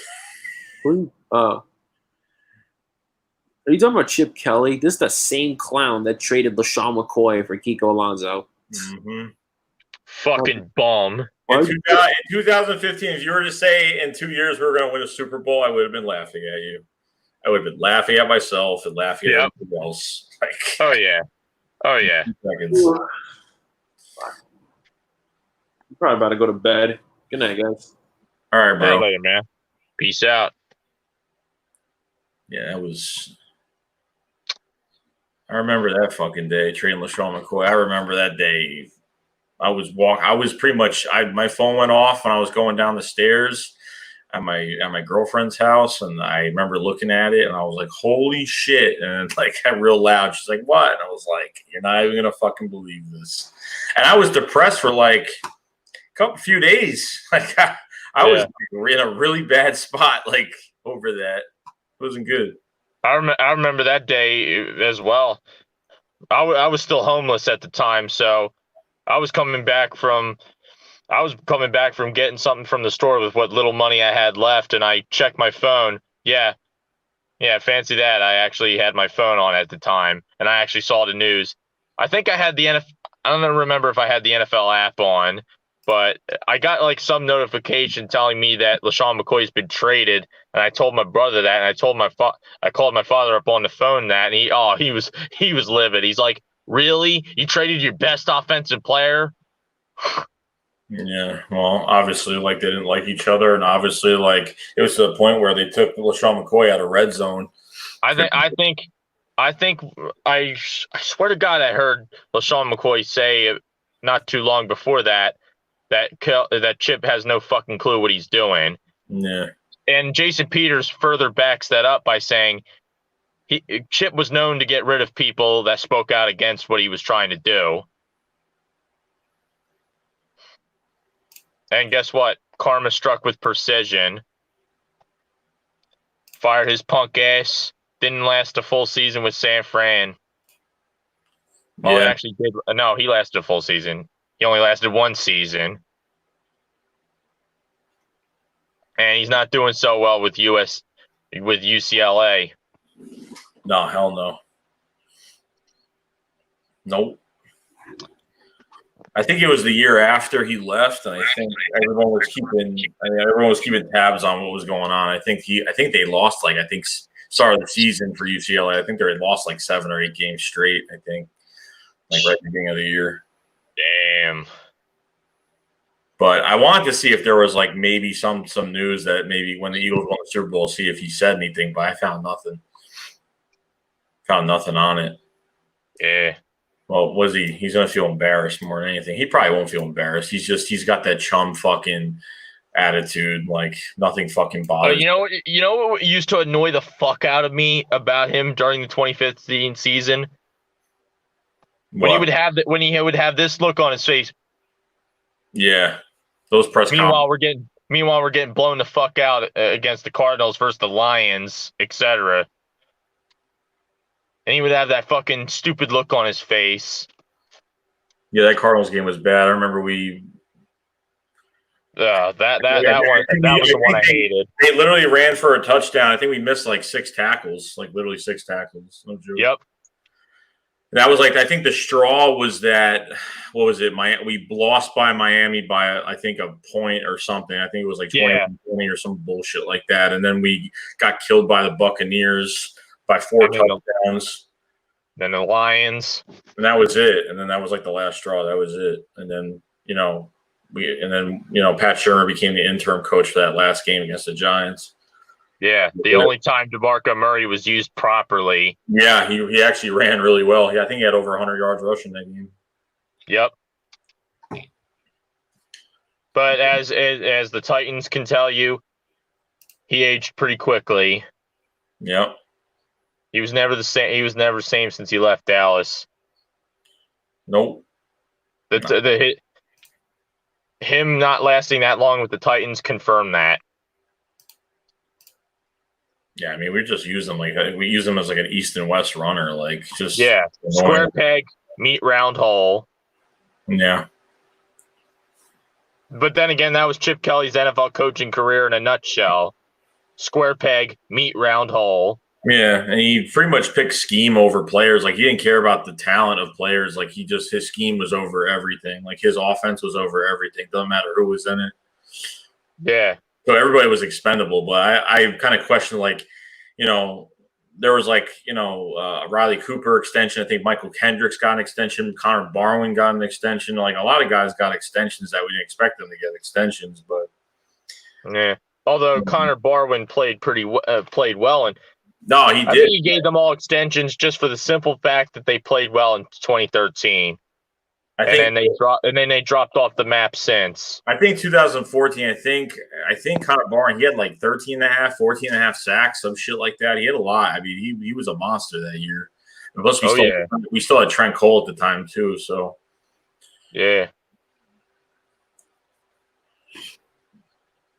Are you talking about Chip Kelly? This is the same clown that traded LeSean McCoy for Kiko Alonso. Mm-hmm. Fucking bum. In 2015, if you were to say in 2 years we were going to win a Super Bowl, I would have been laughing at you. I would have been laughing at myself and laughing at everyone else. Like, oh, yeah. You're probably about to go to bed. Good night, guys. All right, bro. Later, man. Peace out. Yeah, that was I remember that fucking day trading Lesean McCoy. I remember that day. I was pretty much. My phone went off when I was going down the stairs at my girlfriend's house, and I remember looking at it, and I was like, "Holy shit!" And like got real loud. She's like, "What?" And I was like, "You're not even gonna fucking believe this." And I was depressed for like a few days. Like I was in a really bad spot. Like over that, it wasn't good. I remember that day as well. I was still homeless at the time, so I was coming back from getting something from the store with what little money I had left, and I checked my phone. Yeah, fancy that. I actually had my phone on at the time, and I actually saw the news. I think I had the NFL. I don't remember if I had the NFL app on, but I got like some notification telling me that LeSean McCoy's been traded, and I told my brother that, and I called my father up on the phone that, and he was livid. He's like, "Really? You traded your best offensive player?" Yeah, well, obviously, like they didn't like each other, and obviously, like it was to the point where they took LeSean McCoy out of red zone. I swear to God, I heard LeSean McCoy say not too long before that Chip has no fucking clue what he's doing. Yeah, and Jason Peters further backs that up by saying Chip was known to get rid of people that spoke out against what he was trying to do. And guess what? Karma struck with precision. Fired his punk ass. Didn't last a full season with San Fran. Well, it actually did. No, he lasted a full season. He only lasted one season. And he's not doing so well with UCLA. No, hell no. Nope. I think it was the year after he left, and I think everyone was keeping tabs on what was going on. I think they lost start of the season for UCLA. I think they had lost like 7 or 8 games straight. I think right at the beginning of the year. Damn. But I wanted to see if there was like maybe some news that maybe when the Eagles won the Super Bowl, see if he said anything. But I found nothing. Found nothing on it. Yeah. Well, he's going to feel embarrassed more than anything. He probably won't feel embarrassed. He's got that chum fucking attitude. Like nothing fucking bothers. You know what used to annoy the fuck out of me about him during the 2015 season? When he would have this look on his face. Yeah. Those press Meanwhile, we're getting blown the fuck out against the Cardinals versus the Lions, etc. And he would have that fucking stupid look on his face. Yeah, that Cardinals game was bad. I remember that was the one I hated. They literally ran for a touchdown. I think we missed like 6 tackles, like literally 6 tackles. No joke. Yep. That was like, I think the straw was that, what was it? We lost by Miami by, I think, a point or something. I think it was like 20 or some bullshit like that. And then we got killed by the Buccaneers by 4 touchdowns. Then the Lions. And that was it. And then that was like the last straw. That was it. And then, Pat Shermer became the interim coach for that last game against the Giants. Yeah, the only time DeMarco Murray was used properly. Yeah, he actually ran really well. I think he had over 100 yards rushing that game. Yep. But as the Titans can tell you, he aged pretty quickly. Yep. He was never the same. He was never the same since he left Dallas. Nope. Him not lasting that long with the Titans confirmed that. Yeah, I mean, we just use them we use them as like an east and west runner, like just square peg, meet round hole. Yeah. But then again, that was Chip Kelly's NFL coaching career in a nutshell. Square peg, meet round hole. Yeah, and he pretty much picked scheme over players. Like he didn't care about the talent of players. Like his scheme was over everything. Like his offense was over everything. Doesn't matter who was in it. Yeah. So everybody was expendable, but I kind of questioned, there was Riley Cooper extension. I think Michael Kendricks got an extension. Connor Barwin got an extension. Like a lot of guys got extensions that we didn't expect them to get extensions, but yeah. Although Connor Barwin played well, and No, he I did. think he gave them all extensions just for the simple fact that they played well in 2013. And then they dropped off the map since. I think 2014, I think Connor Barron, he had like 13 and a half, 14 and a half sacks, some shit like that. He had a lot. I mean, he was a monster that year. And plus, we still had Trent Cole at the time too. So yeah.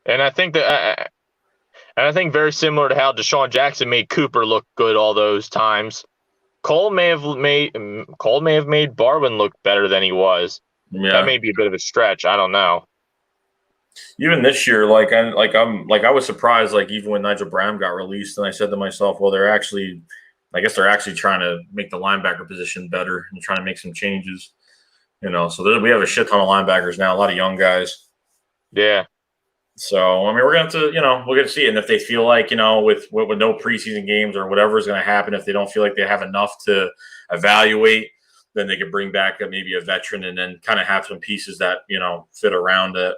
And I think very similar to how Deshaun Jackson made Cooper look good all those times. Cole may have made Barwin look better than he was. yeah, that may be a bit of a stretch. I don't know. Even this year, I was surprised. Like even when Nigel Brown got released, and I said to myself, well, I guess they're actually trying to make the linebacker position better and trying to make some changes. So we have a shit ton of linebackers now, a lot of young guys. Yeah. So, I mean, we're going to we're going to see it. And if they feel like, with no preseason games or whatever is going to happen, if they don't feel like they have enough to evaluate, then they could bring back maybe a veteran and then kind of have some pieces that, fit around it.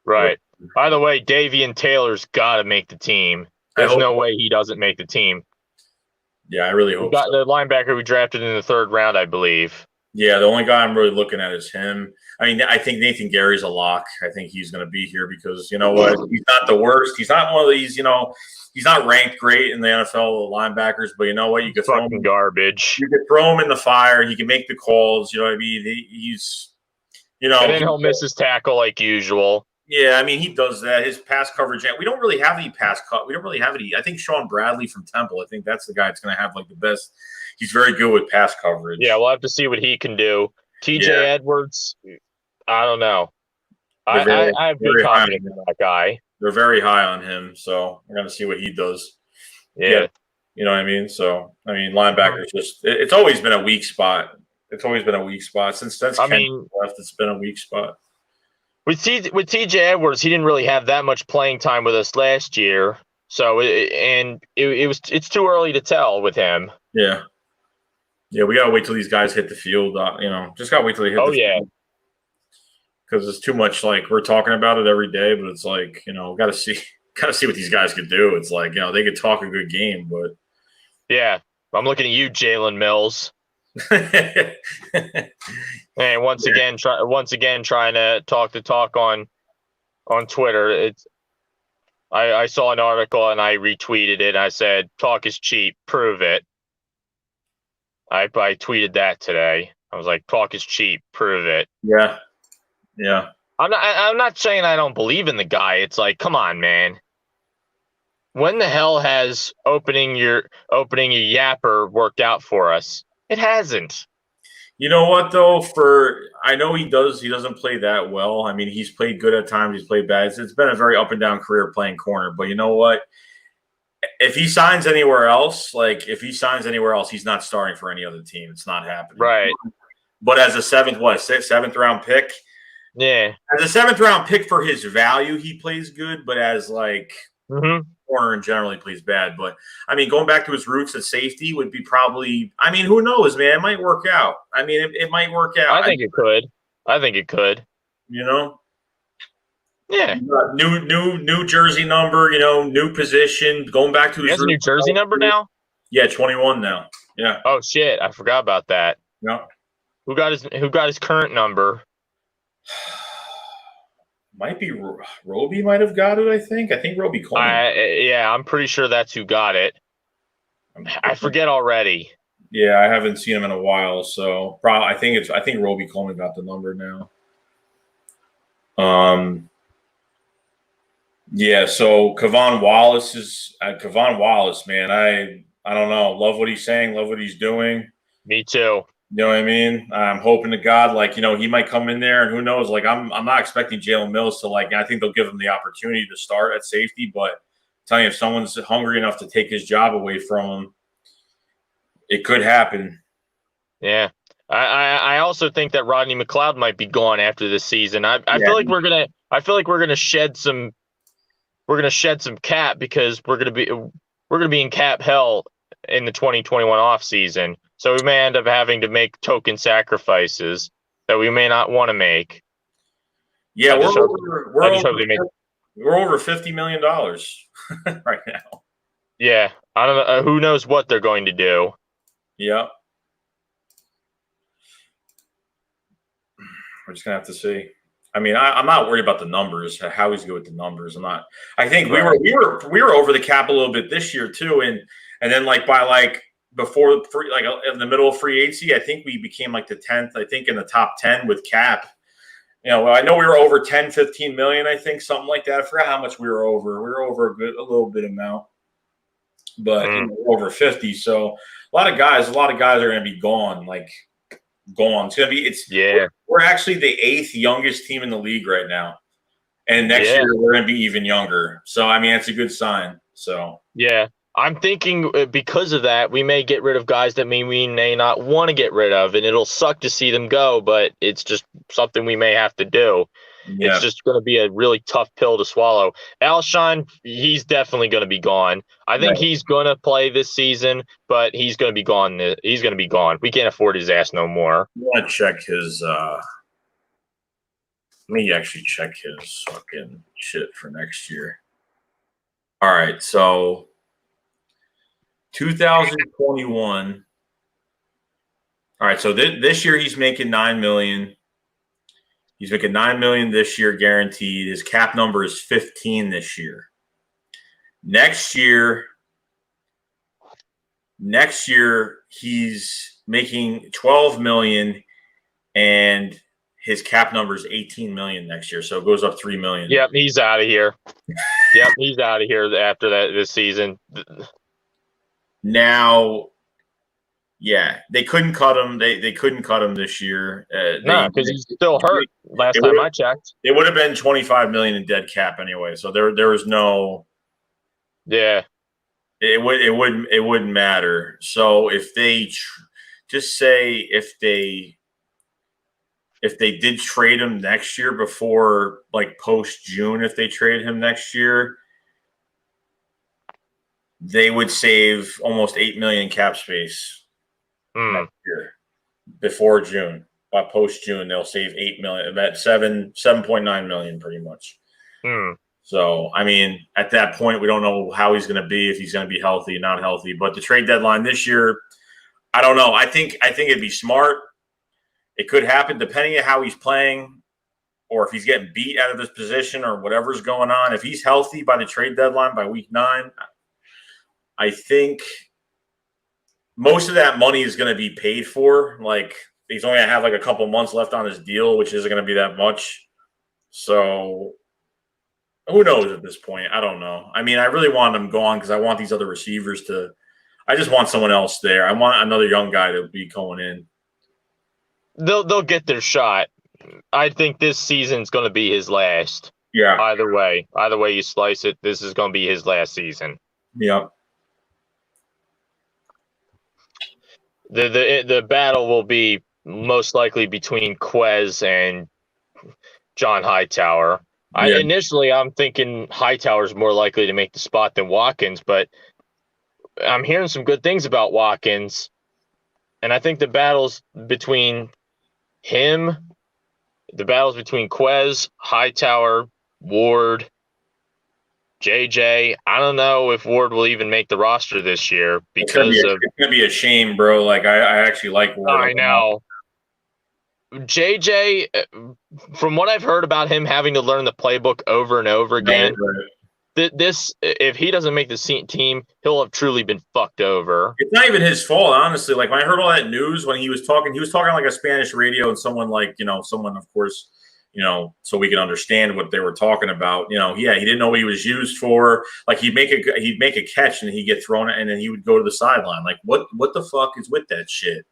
Right. By the way, Davian Taylor's got to make the team. There's no way he doesn't make the team. Yeah, I really hope so. The linebacker we drafted in the 3rd round, I believe. Yeah, the only guy I'm really looking at is him. I mean, I think Nathan Gary's a lock. I think he's going to be here because, you know what? He's not the worst. He's not one of these, he's not ranked great in the NFL linebackers, but you know what? You could throw him garbage. You could throw him in the fire. He can make the calls. You know what I mean? He's, And then he'll miss his tackle like usual. Yeah, I mean, he does that. His pass coverage. We don't really have any pass cut. We don't really have any. I think Sean Bradley from Temple. I think that's the guy that's going to have like the best. He's very good with pass coverage. Yeah, we'll have to see what he can do. TJ Edwards, I don't know. I have good confidence in that guy. They're very high on him, so we're going to see what he does. Yeah. You know what I mean? So, I mean, linebackers it's always been a weak spot. It's always been a weak spot. Since Kenny left, it's been a weak spot. With TJ Edwards, he didn't really have that much playing time with us last year. So, it's too early to tell with him. Yeah. Yeah, we got to wait till these guys hit the field. Just got to wait till they hit the field. Because it's too much, we're talking about it every day, but it's got to see what these guys could do. It's they could talk a good game, but. Yeah, I'm looking at you, Jalen Mills. And once again trying to talk the talk on Twitter. I saw an article and I retweeted it. And I said, "Talk is cheap. Prove it." I tweeted that today. I was like, "Talk is cheap. Prove it." Yeah, yeah. I'm not saying I don't believe in the guy. It's like, come on, man. When the hell has opening your yapper worked out for us? It hasn't. You know what though? I know he doesn't play that well. I mean, he's played good at times. He's played bad. It's been a very up and down career playing corner. But you know what? If he signs anywhere else, he's not starting for any other team. It's not happening. Right. But as a seventh round pick. Yeah. As a 7th round pick for his value, he plays good. But as corner in general, he plays bad. But I mean, going back to his roots at safety would be probably. I mean, who knows, man? It might work out. I mean, it might work out. I think it could. Yeah. New jersey number. New position. Going back to his. He has a new jersey number now. Yeah, 21 now. Yeah. Oh shit! I forgot about that. Yeah. Who got his current number? Might be Roby. Might have got it. I think Roby Coleman. Yeah, I'm pretty sure that's who got it. I forget already. Yeah, I haven't seen him in a while, so I think Roby Coleman got the number now. Yeah. So Kevon Wallace, man. I don't know. Love what he's saying. Love what he's doing. Me too. You know what I mean? I'm hoping to God, he might come in there, and who knows? I'm not expecting Jalen Mills to I think they'll give him the opportunity to start at safety, but I'm telling you, if someone's hungry enough to take his job away from him, it could happen. Yeah, I also think that Rodney McLeod might be gone after this season. I feel like we're gonna shed some cap because we're gonna be in cap hell in the 2021 offseason. So we may end up having to make token sacrifices that we may not want to make. Yeah, we're over $50 million right now. Yeah, I don't know. Who knows what they're going to do? Yeah. We're just gonna have to see. I mean, I'm not worried about the numbers. How he's good with the numbers. I'm not. I think we were over the cap a little bit this year too, and then like by like before like in the middle of free agency, I think we became like the 10th. I think in the top 10 with cap. You know, I know we were over 10, 15 million. I think something like that. I forgot how much we were over. We were over a little bit amount, but you know, over 50. So a lot of guys are going to be gone. Like. Gone. It's gonna be. We're actually the 8th youngest team in the league right now, and next year we're gonna be even younger. So I mean, it's a good sign. So yeah, I'm thinking because of that, we may get rid of guys that we may not want to get rid of, and it'll suck to see them go. But it's just something we may have to do. Yeah. It's just going to be a really tough pill to swallow. Alshon, he's definitely going to be gone. I think he's going to play this season, but he's going to be gone. He's going to be gone. We can't afford his ass no more. I want to check his let me actually check his fucking shit for next year. All right, so 2021. All right, so this year he's making $9 million. He's making $9 million this year, guaranteed. His cap number is 15 this year. Next year, he's making $12 million, and his cap number is 18 million next year. So it goes up 3 million. Yep, he's out of here. He's out of here after this season. Now. Yeah, they couldn't cut him. They couldn't cut him this year. No, because he's still hurt. Last time I checked, it would have been 25 million in dead cap anyway. So there was no. Yeah, it wouldn't matter. So if they just say if they did trade him next year before like post June, if they trade him next year, they would save almost 8 million cap space. Next year, before June, by post June, they'll save 8 million. About 7.9 million, pretty much. So, I mean, at that point, we don't know how he's going to be, if he's going to be healthy, not healthy. But the trade deadline this year, I don't know. I think it'd be smart. It could happen depending on how he's playing, or if he's getting beat out of his position, or whatever's going on. If he's healthy by the trade deadline by week 9, I think most of that money is going to be paid for. Like, he's only going to have like a couple months left on his deal, which isn't going to be that much. So who knows at this point? I don't know. I mean, I really want him gone because I want these other receivers to – I just want someone else there. I want another young guy to be going in. They'll get their shot. I think this season's going to be his last. Yeah. Either way you slice it, this is going to be his last season. Yep. The battle will be most likely between Quez and John Hightower. Yeah. Initially, I'm thinking Hightower's more likely to make the spot than Watkins, but I'm hearing some good things about Watkins, and I think the battles between him, the battles between Quez, Hightower, Ward, JJ. I don't know if Ward will even make the roster this year because it's gonna be a shame, bro. Like I actually like Ward. I know. JJ, from what I've heard about him having to learn the playbook over and over again, this if he doesn't make the team, he'll have truly been fucked over. It's not even his fault, honestly. Like when I heard all that news, when he was talking on like a Spanish radio, and someone of course, so we can understand what they were talking about. He didn't know what he was used for. Like he'd make a catch and he'd get thrown, and then he would go to the sideline. Like what the fuck is with that shit?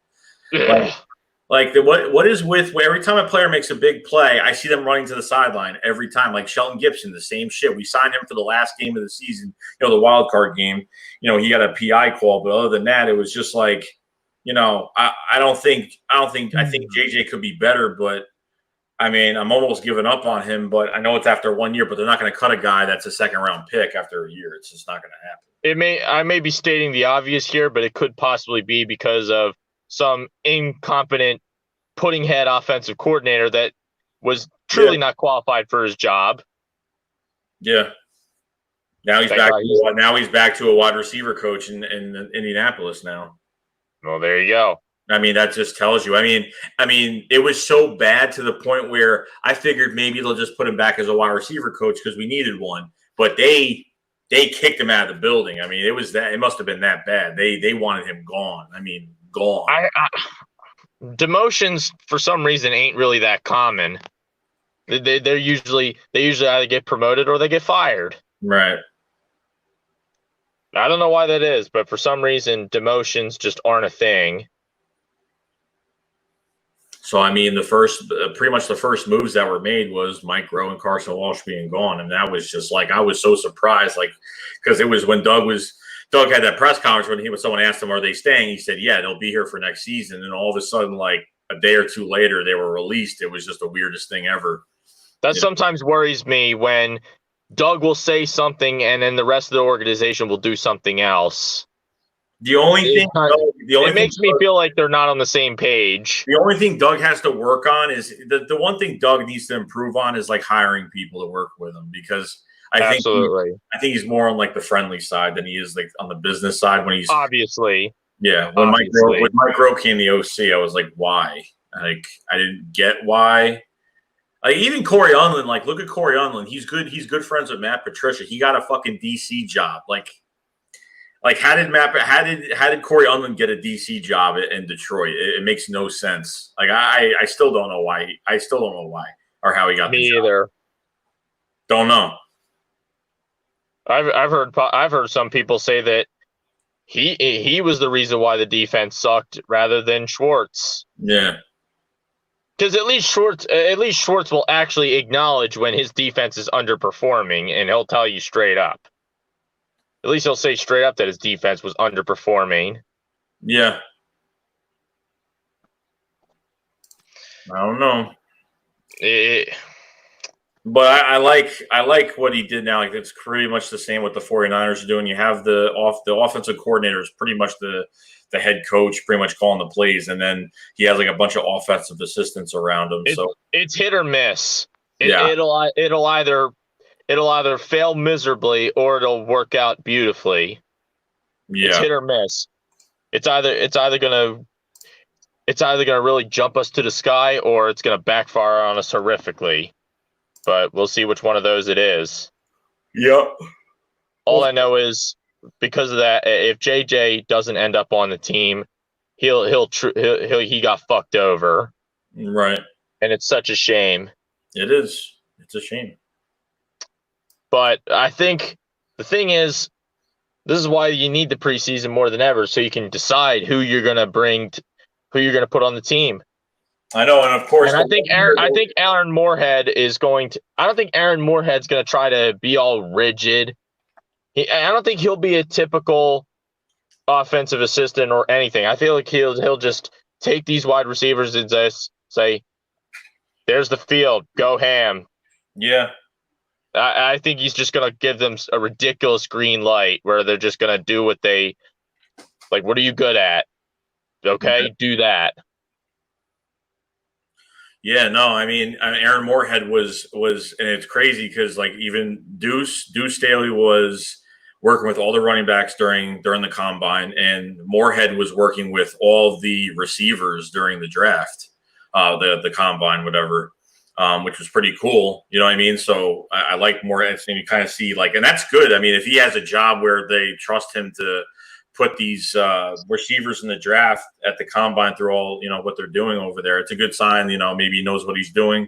What is with every time a player makes a big play, I see them running to the sideline every time. Like Shelton Gibson, the same shit. We signed him for the last game of the season, the wild card game. He got a PI call, but other than that, it was just like, I think JJ could be better, but I mean, I'm almost giving up on him. But I know it's after 1 year, but they're not going to cut a guy that's a second round pick after a year. It's just not going to happen. I may be stating the obvious here, but it could possibly be because of some incompetent pudding head offensive coordinator that was truly not qualified for his job. Yeah. Now he's back to a wide receiver coach in Indianapolis now. Well, there you go. I mean, that just tells you. I mean, it was so bad to the point where I figured maybe they'll just put him back as a wide receiver coach because we needed one. But they kicked him out of the building. I mean, it must have been that bad. They wanted him gone. I mean, gone. Demotions for some reason ain't really that common. They usually either get promoted or they get fired. Right. I don't know why that is, but for some reason demotions just aren't a thing. So I mean, pretty much the first moves that were made was Mike Rowe and Carson Walsh being gone, and that was just like I was so surprised, like because it was when Doug had that press conference when someone asked him, "Are they staying?" He said, "Yeah, they'll be here for next season." And all of a sudden, like a day or two later, they were released. It was just the weirdest thing ever. That sometimes worries me when Doug will say something and then the rest of the organization will do something else. It makes me feel like they're not on the same page. The only thing Doug has to work on is the one thing Doug needs to improve on is like hiring people to work with him, because I think he's more on like the friendly side than he is like on the business side when he's obviously. Yeah. When Mike Rowe came the OC, I was like, why? Like I didn't get why. Like even Corey Unlin, like look at Corey Unlin. He's good friends with Matt Patricia. He got a fucking DC job. Like how did Corey Unlin get a DC job in Detroit? It makes no sense. Like I still don't know why. I still don't know why or how he got the job. Me either. Don't know. I've heard some people say that he was the reason why the defense sucked rather than Schwartz. Yeah. Because at least Schwartz will actually acknowledge when his defense is underperforming, and he'll tell you straight up. At least he'll say straight up that his defense was underperforming. Yeah. I don't know. But I like what he did now. Like it's pretty much the same what the 49ers are doing. You have the offensive coordinator is pretty much the head coach, pretty much calling the plays, and then he has like a bunch of offensive assistants around him. So it's hit or miss. It'll either fail miserably or it'll work out beautifully. Yeah. It's hit or miss. It's either gonna really jump us to the sky or it's gonna backfire on us horrifically. But we'll see which one of those it is. Yep. All I know is because of that, if JJ doesn't end up on the team, he got fucked over. Right. And it's such a shame. It is. It's a shame. But I think the thing is, this is why you need the preseason more than ever, so you can decide who you're going to bring, who you're going to put on the team. I know, and of course, and I think Aaron Moorhead is going to. I don't think Aaron Moorhead's going to try to be all rigid. I don't think he'll be a typical offensive assistant or anything. I feel like he'll just take these wide receivers and just say, "There's the field, go ham." Yeah. I think he's just going to give them a ridiculous green light where they're just going to do what they like. What are you good at? Okay, do that. Yeah, no, I mean Aaron Moorhead was, and it's crazy because like even Deuce Staley was working with all the running backs during the combine, and Moorhead was working with all the receivers during the draft, the combine, whatever, which was pretty cool. You know what I mean? So I like Moorhead, and you kind of see like, and that's good. I mean, if he has a job where they trust him to put these receivers in the draft at the combine through all, what they're doing over there, it's a good sign, maybe he knows what he's doing,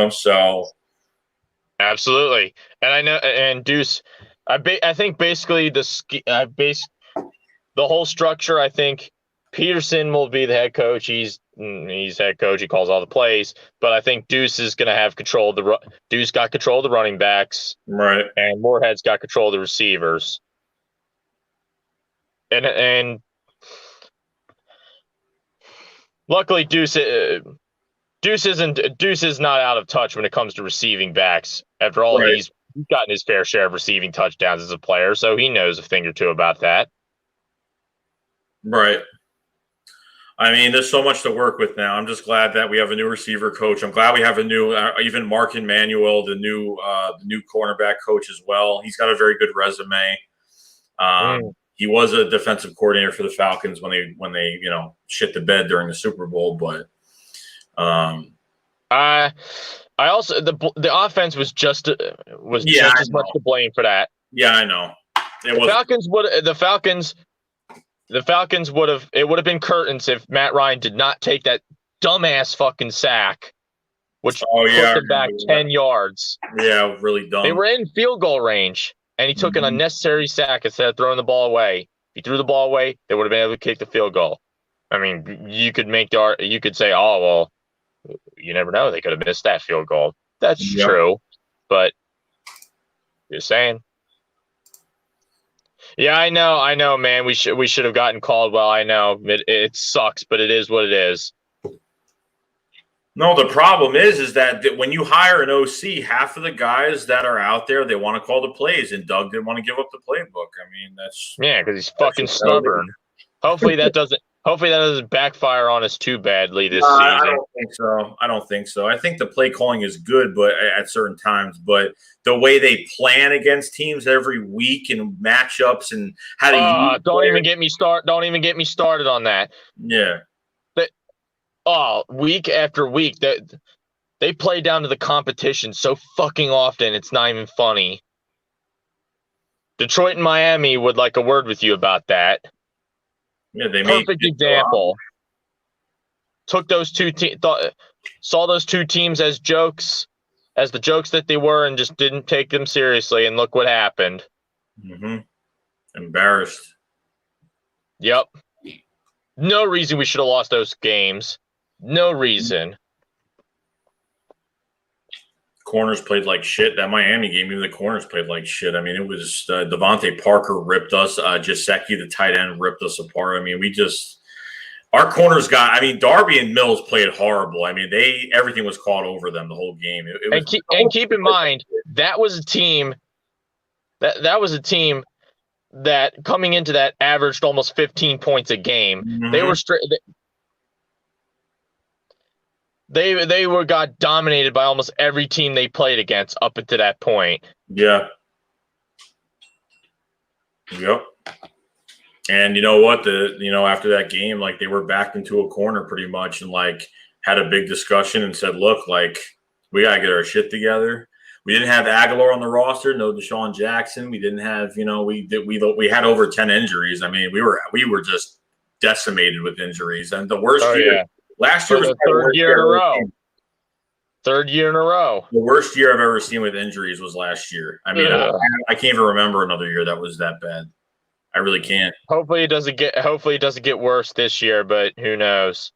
so. Absolutely. And I know, and Deuce, I think basically the whole structure, I think Peterson will be the head coach. He's head coach. He calls all the plays, but I think Deuce is going to have control of Deuce got control of the running backs. Right. And Moorhead's got control of the receivers. And luckily Deuce is not out of touch when it comes to receiving backs. After all, right. He's gotten his fair share of receiving touchdowns as a player, so he knows a thing or two about that. Right. I mean, there's so much to work with now. I'm just glad that we have a new receiver coach. I'm glad we have a new, even Mark Emanuel, the new cornerback coach as well. He's got a very good resume. He was a defensive coordinator for the Falcons when they shit the bed during the Super Bowl. But I also the offense was just as much to blame for that. Yeah, I know. The Falcons would have been curtains if Matt Ryan did not take that dumbass fucking sack, which put them back 10 yards. Yeah, really dumb. They were in field goal range, and he took an unnecessary sack instead of throwing the ball away. If he threw the ball away, they would have been able to kick the field goal. I mean, you could say, oh well, you never know, they could have missed that field goal. That's true, but just saying. Yeah, I know, man. We should have gotten Caldwell. I know it sucks, but it is what it is. No, the problem is that when you hire an OC, half of the guys that are out there, they want to call the plays, and Doug didn't want to give up the playbook. I mean, because he's fucking stubborn. Hopefully that doesn't backfire on us too badly this season. I don't think so. I think the play calling is good, but at certain times, but the way they plan against teams every week and matchups and how to don't even get me started on that. Yeah. Week after week they play down to the competition so fucking often it's not even funny. Detroit and Miami would like a word with you about that. Yeah, they perfect example. Took those two saw those two teams as jokes, as the jokes that they were, and just didn't take them seriously. And look what happened. Embarrassed. Yep. No reason we should have lost those games. No reason. Corners played like shit. That Miami game, even the corners played like shit. I mean, it was Devontae Parker ripped us. Jaceki, the tight end, ripped us apart. I mean, our corners Darby and Mills played horrible. I mean, everything was caught over them the whole game. Keep in mind, that was a team that coming into that averaged almost 15 points a game. They were They got dominated by almost every team they played against up until that point. Yeah. Yep. And you know what? After that game, like they were backed into a corner pretty much, and like had a big discussion and said, "Look, like we gotta get our shit together." We didn't have Aguilar on the roster, no Deshaun Jackson. We didn't have, we had over 10 injuries. I mean, we were just decimated with injuries, and the worst year. Yeah. Last year was the third year in a row. Third year in a row. The worst year I've ever seen with injuries was last year. I mean, I can't even remember another year that was that bad. I really can't. Hopefully it doesn't get worse this year, but who knows?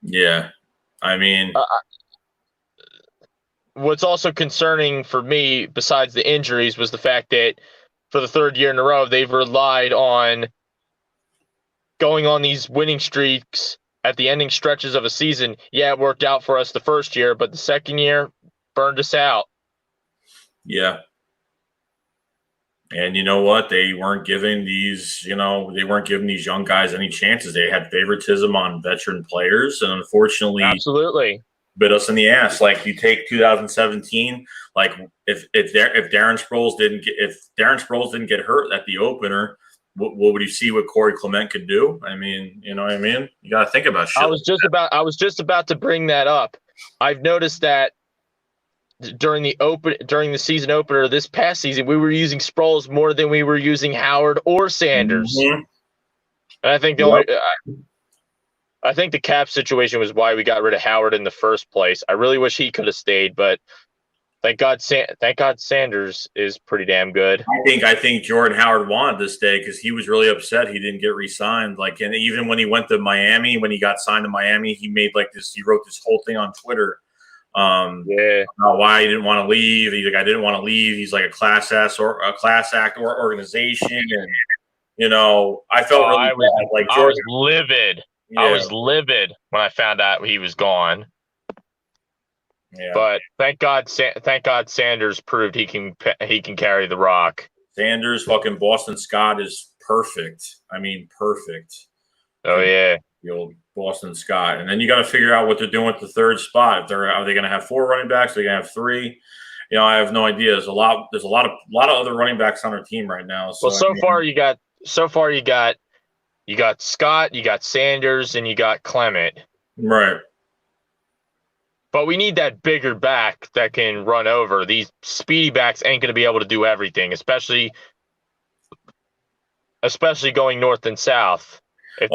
Yeah. I mean, what's also concerning for me, besides the injuries, was the fact that for the third year in a row, they've relied on going on these winning streaks at the ending stretches of a season. Yeah, it worked out for us the first year, but the second year burned us out. Yeah. And you know what? They weren't giving these young guys any chances. They had favoritism on veteran players, and unfortunately, absolutely bit us in the ass. Like you take 2017, like if Darren Sproles didn't get hurt at the opener, what would you see what Corey Clement could do? I mean, you know what I mean? You got to think about shit. I was just about to bring that up. I've noticed that during the season opener this past season, we were using Sproles more than we were using Howard or Sanders. And I think I think the cap situation was why we got rid of Howard in the first place. I really wish he could have stayed, but thank God Sanders is pretty damn good. I think Jordan Howard wanted to stay because he was really upset he didn't get re-signed. Like, and even when he went to Miami, when he got signed to Miami, he wrote this whole thing on Twitter. Why he didn't want to leave. He's like, I didn't want to leave. He's like a class act organization, and I felt really bad. Like I was livid. Yeah. I was livid when I found out he was gone. Yeah. But thank God Sanders proved he can carry the rock. Sanders, fucking Boston Scott is perfect. I mean, perfect. Oh yeah. the old Boston Scott. And then you got to figure out what they're doing with the third spot. Are they going to have 4 running backs? Are they going to have 3? You know, I have no idea. There's a lot of other running backs on our team right now. So, well, so far you got Scott, you got Sanders, and you got Clement. Right. But we need that bigger back that can run over. These speedy backs ain't going to be able to do everything, especially going north and south. If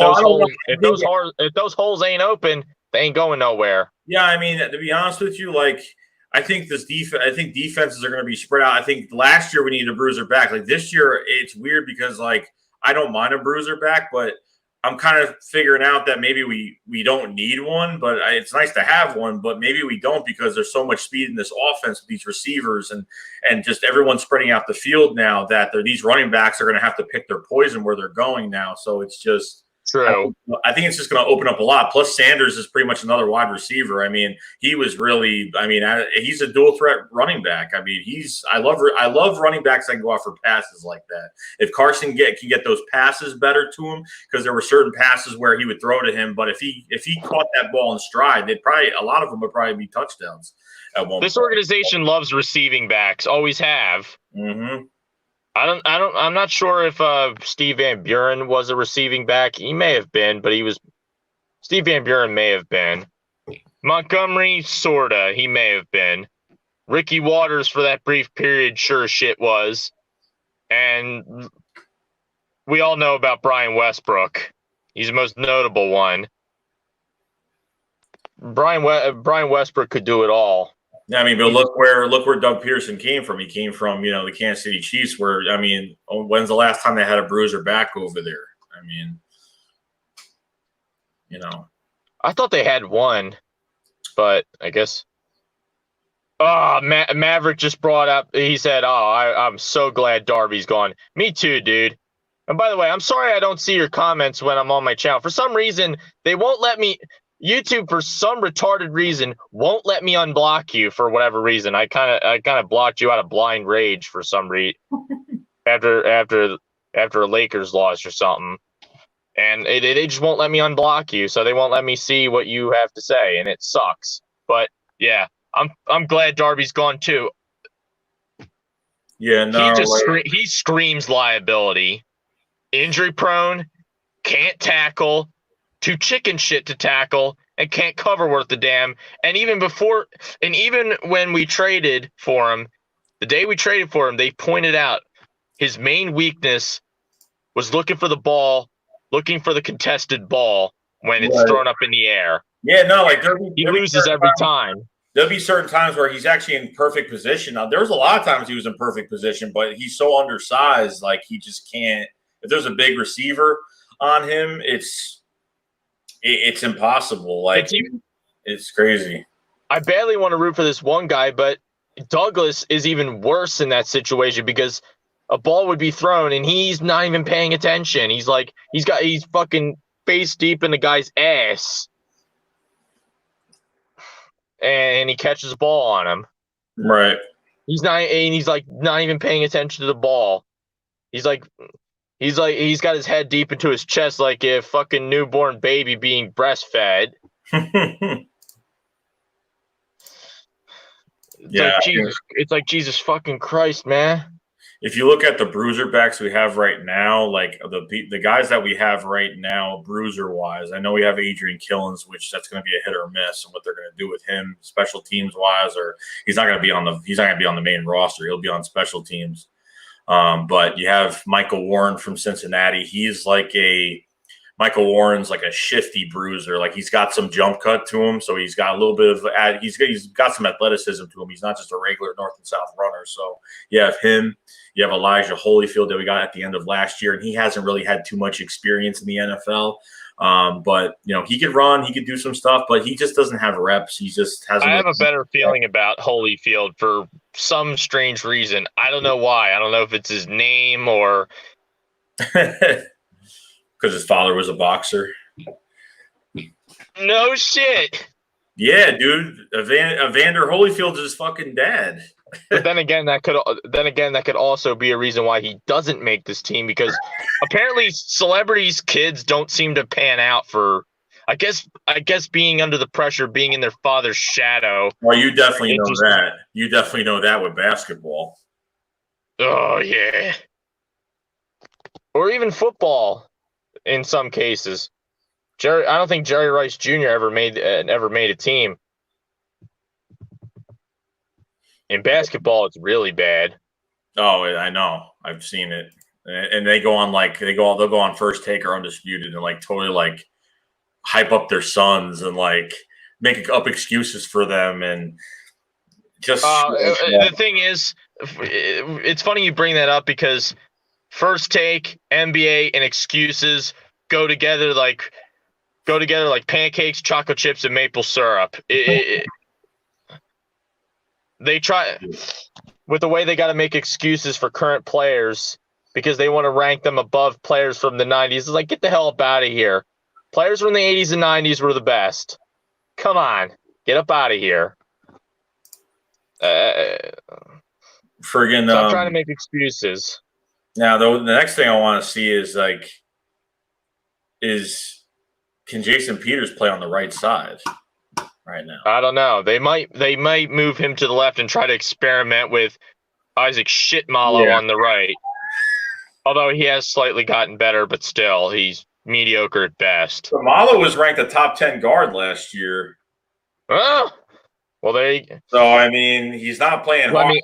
those holes ain't open, they ain't going nowhere. Yeah, I mean, to be honest with you, like I think defenses are going to be spread out. I think last year we needed a bruiser back. Like this year, it's weird because like I don't mind a bruiser back, but I'm kind of figuring out that maybe we don't need one, but it's nice to have one, but maybe we don't because there's so much speed in this offense with these receivers and just everyone spreading out the field now that these running backs are going to have to pick their poison where they're going now. So it's just true. I think it's just going to open up a lot. Plus Sanders is pretty much another wide receiver. I mean, he was really, he's a dual threat running back. I mean, I love running backs that can go out for passes like that. If Carson can get those passes better to him, because there were certain passes where he would throw to him, but if he caught that ball in stride, a lot of them would probably be touchdowns at one point. This organization loves receiving backs, always have. Mm-hmm. I'm not sure if Steve Van Buren was a receiving back. He may have been, but Steve Van Buren may have been. Montgomery, sorta, he may have been. Ricky Waters for that brief period sure as shit was. And we all know about Brian Westbrook. He's the most notable one. Brian Westbrook could do it all. Yeah, I mean, but look where Doug Peterson came from. He came from, the Kansas City Chiefs, where, I mean, when's the last time they had a bruiser back over there? I mean, I thought they had one, but I guess. Oh, Maverick just brought up, he said, I'm so glad Darby's gone. Me too, dude. And by the way, I'm sorry I don't see your comments when I'm on my channel. For some reason, they won't let me. YouTube, for some retarded reason, won't let me unblock you for whatever reason. I kind of blocked you out of blind rage for some reason after a Lakers loss or something, and they just won't let me unblock you, so they won't let me see what you have to say, and it sucks. But yeah, I'm glad Darby's gone too. Yeah, no, he screams liability, injury prone, can't tackle. Too chicken shit to tackle and can't cover worth a damn. And even when we traded for him, the day we traded for him, they pointed out his main weakness was looking for the ball, looking for the contested ball when it's thrown up in the air. Yeah, no, like he loses every time. There'll be certain times where he's actually in perfect position. Now, there was a lot of times he was in perfect position, but he's so undersized, like he just can't. If there's a big receiver on him, it's impossible. Like it's crazy. I badly want to root for this one guy, but Douglas is even worse in that situation because a ball would be thrown and he's not even paying attention. He's fucking face deep in the guy's ass, and he catches a ball on him. Right. He's not even paying attention to the ball. He's got his head deep into his chest like a fucking newborn baby being breastfed. It's like Jesus fucking Christ, man. If you look at the bruiser backs we have right now, like the guys that we have right now, bruiser wise, I know we have Adrian Killens, which that's going to be a hit or miss, and what they're going to do with him, special teams wise, or he's not going to be on the main roster. He'll be on special teams. But you have Michael Warren from Cincinnati. Michael Warren's like a shifty bruiser. Like he's got some jump cut to him, so he's got a little bit of he's got some athleticism to him. He's not just a regular north and south runner. So you have him. You have Elijah Holyfield that we got at the end of last year, and he hasn't really had too much experience in the NFL. But he could run, he could do some stuff, but he just doesn't have reps. He just hasn't. I have a better feeling about Holyfield for some strange reason. I don't know why. I don't know if it's his name or because his father was a boxer. No shit. Yeah, dude. Evander Holyfield's his fucking dad. But then again, that could also be a reason why he doesn't make this team, because apparently celebrities' kids don't seem to pan out for I guess being under the pressure, being in their father's shadow. Well, you definitely know just, that. You definitely know that with basketball. Oh yeah, or even football in some cases. I don't think Jerry Rice Jr. ever made a team. In basketball, it's really bad. Oh, I know. I've seen it, and they go on they'll go on First Take or Undisputed and like totally like hype up their sons and like make up excuses for them and just. The thing is, it's funny you bring that up because First Take, NBA, and excuses go together like pancakes, chocolate chips, and maple syrup. They try with the way they got to make excuses for current players because they want to rank them above players from the 90s. It's like, get the hell up out of here. Players from the 80s and 90s were the best. Come on, get up out of here. Friggin' Stop trying to make excuses. Now, the next thing I want to see is can Jason Peters play on the right side right now? I don't know. They might move him to the left and try to experiment with Isaac Shitmalo on the right. Although he has slightly gotten better, but still, he's mediocre at best. So Malo was ranked a top 10 guard last year. Oh, well, So, I mean, he's not playing hard.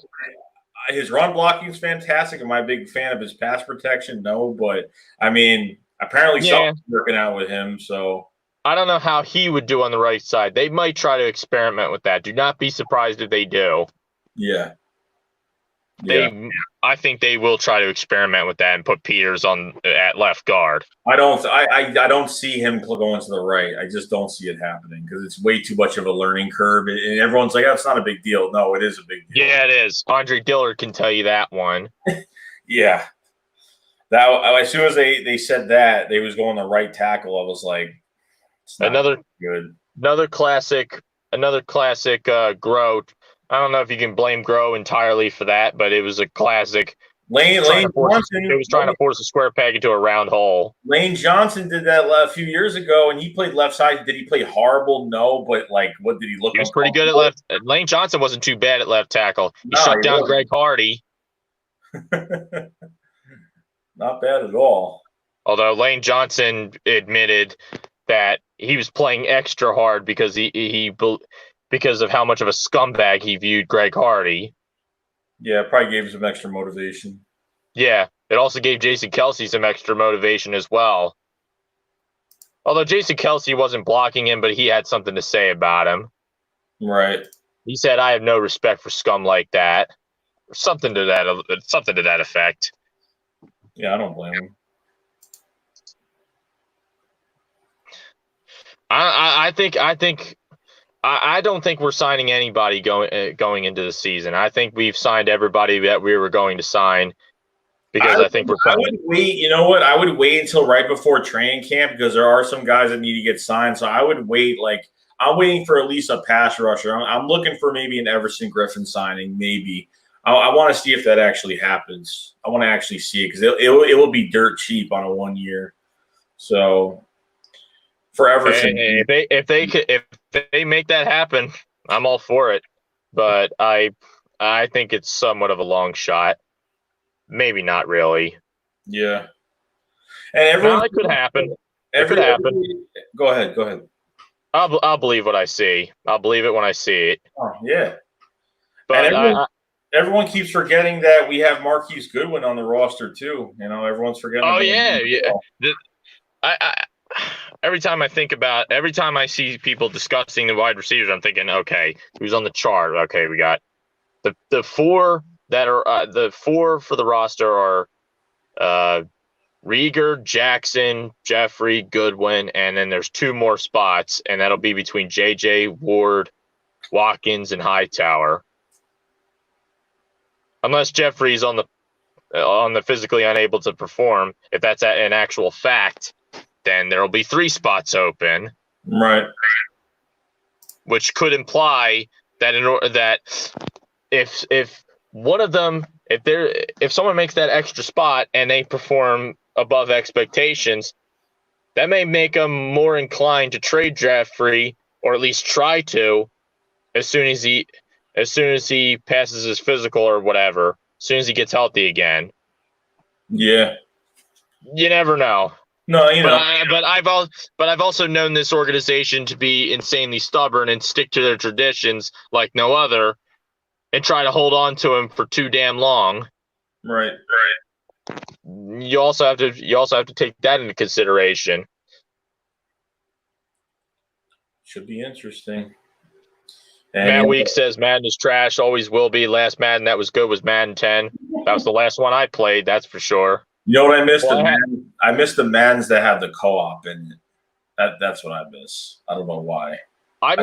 His run blocking is fantastic. Am I a big fan of his pass protection? No, but, I mean, apparently something's working out with him, so. I don't know how he would do on the right side. They might try to experiment with that. Do not be surprised if they do. Yeah. I think they will try to experiment with that and put Peters at left guard. I don't see him going to the right. I just don't see it happening because it's way too much of a learning curve. And everyone's like, "Oh, it's not a big deal." No, it is a big deal. Yeah, it is. Andre Dillard can tell you that one. Yeah. That as soon as they said that they was going the right tackle, I was like, another classic Grow. I don't know if you can blame Grow entirely for that, but it was a classic. Lane Johnson. It was trying to force a square peg into a round hole. Lane Johnson did that a few years ago, and he played left side. Did he play horrible? No, but like, what did he look? He was pretty good at left. Lane Johnson wasn't too bad at left tackle. He shut down Greg Hardy. Not bad at all. Although Lane Johnson admitted that he was playing extra hard because because of how much of a scumbag he viewed Greg Hardy. Yeah, it probably gave him some extra motivation. Yeah, it also gave Jason Kelce some extra motivation as well. Although Jason Kelce wasn't blocking him, but he had something to say about him. Right. He said, "I have no respect for scum like that," or something to that effect. Yeah, I don't blame him. I don't think we're signing anybody going into the season. I think we've signed everybody that we were going to sign because I think we're. I would wait. You know what? I would wait until right before training camp because there are some guys that need to get signed. So I would wait. Like I'm waiting for at least a pass rusher. I'm looking for maybe an Everson Griffin signing. Maybe I want to see if that actually happens. I want to actually see it because it will be dirt cheap on a 1 year. So. For Everson, if they make that happen, I'm all for it. But I think it's somewhat of a long shot. Maybe not really. Yeah, and it could happen. It could happen. Go ahead. I'll believe what I see. I'll believe it when I see it. Oh yeah. But everyone keeps forgetting that we have Marquise Goodwin on the roster too. You know, everyone's forgetting. Oh yeah. Every time I see people discussing the wide receivers, I'm thinking, okay, who's on the chart? Okay, we got the four that are the four for the roster are Rieger, Jackson, Jeffrey, Goodwin, and then there's two more spots, and that'll be between JJ, Ward, Watkins, and Hightower. Unless Jeffrey's on the physically unable to perform, if that's an actual fact. Then there will be three spots open, right? Which could imply that if one of them, if someone makes that extra spot and they perform above expectations, that may make him more inclined to trade Jeffery, or at least try to, as soon as he passes his physical or whatever, as soon as he gets healthy again. Yeah. You never know. No, you know. But I've also known this organization to be insanely stubborn and stick to their traditions like no other, and try to hold on to him for too damn long. Right. You also have to take that into consideration. Should be interesting. Matt Week says Madden is trash, always will be. Last Madden that was good was Madden 10. That was the last one I played, that's for sure. You know what I missed? I missed the Maddens that have the co-op in it. That's what I miss. I don't know why. I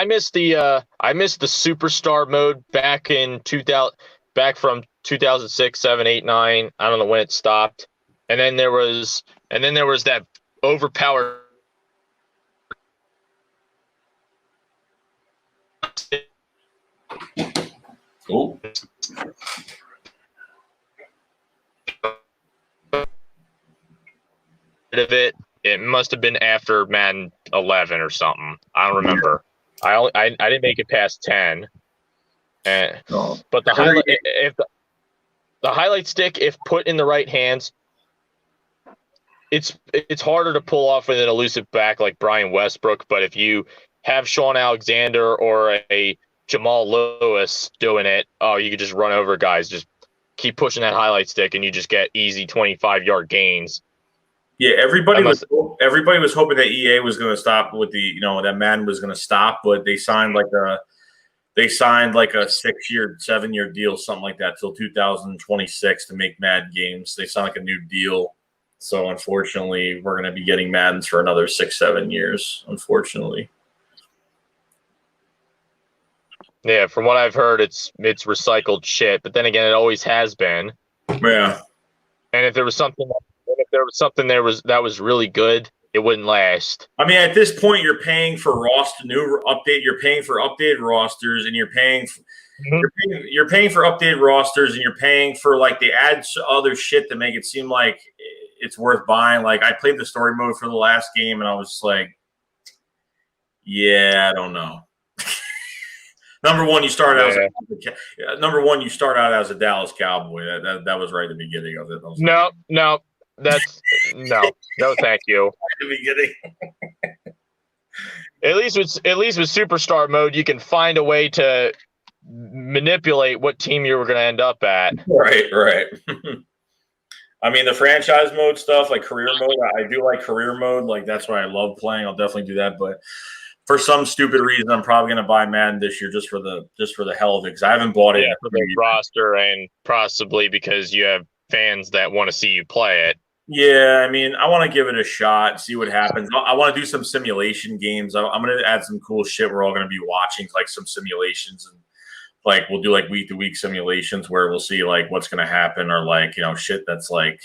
missed the superstar mode back in 2000, back from 2006, 7, 8, 9. I don't know when it stopped. And then there was that overpowered Oh. of it. It must have been after Madden 11 or something. I don't remember. I didn't make it past 10. But the highlight, if the highlight stick, if put in the right hands, it's harder to pull off with an elusive back like Brian Westbrook. But if you have Sean Alexander or a Jamal Lewis doing it, you could just run over guys. Just keep pushing that highlight stick, and you just get easy 25-yard gains. Yeah, everybody was hoping that EA was going to stop with that Madden was going to stop, but they signed like a 6-year, 7-year deal, something like that, till 2026 to make Madden games. They signed like a new deal, so unfortunately, we're going to be getting Maddens for another 6-7 years. Unfortunately. Yeah, from what I've heard, it's recycled shit. But then again, it always has been. Yeah. And if there was something that was really good, it wouldn't last. I mean, at this point, you're paying for You're paying for updated rosters, and you're paying for updated rosters, and you're paying for like they add other shit to make it seem like it's worth buying. Like I played the story mode for the last game, and I was just like, yeah, I don't know. Number one, you start out as a Dallas Cowboy. That was right at the beginning of it. No, that's no, thank you. At the beginning. At least with superstar mode, you can find a way to manipulate what team you were going to end up at. Right. I mean, the franchise mode stuff, like career mode, I do like career mode. Like that's what I love playing. I'll definitely do that, but for some stupid reason, I'm probably going to buy Madden this year just for the hell of it, because I haven't bought it. For the roster, and possibly because you have fans that want to see you play it. Yeah, I mean, I want to give it a shot, see what happens. I want to do some simulation games. I'm going to add some cool shit. We're all going to be watching like some simulations, and like we'll do like week-to-week simulations where we'll see like what's going to happen, or like shit that's like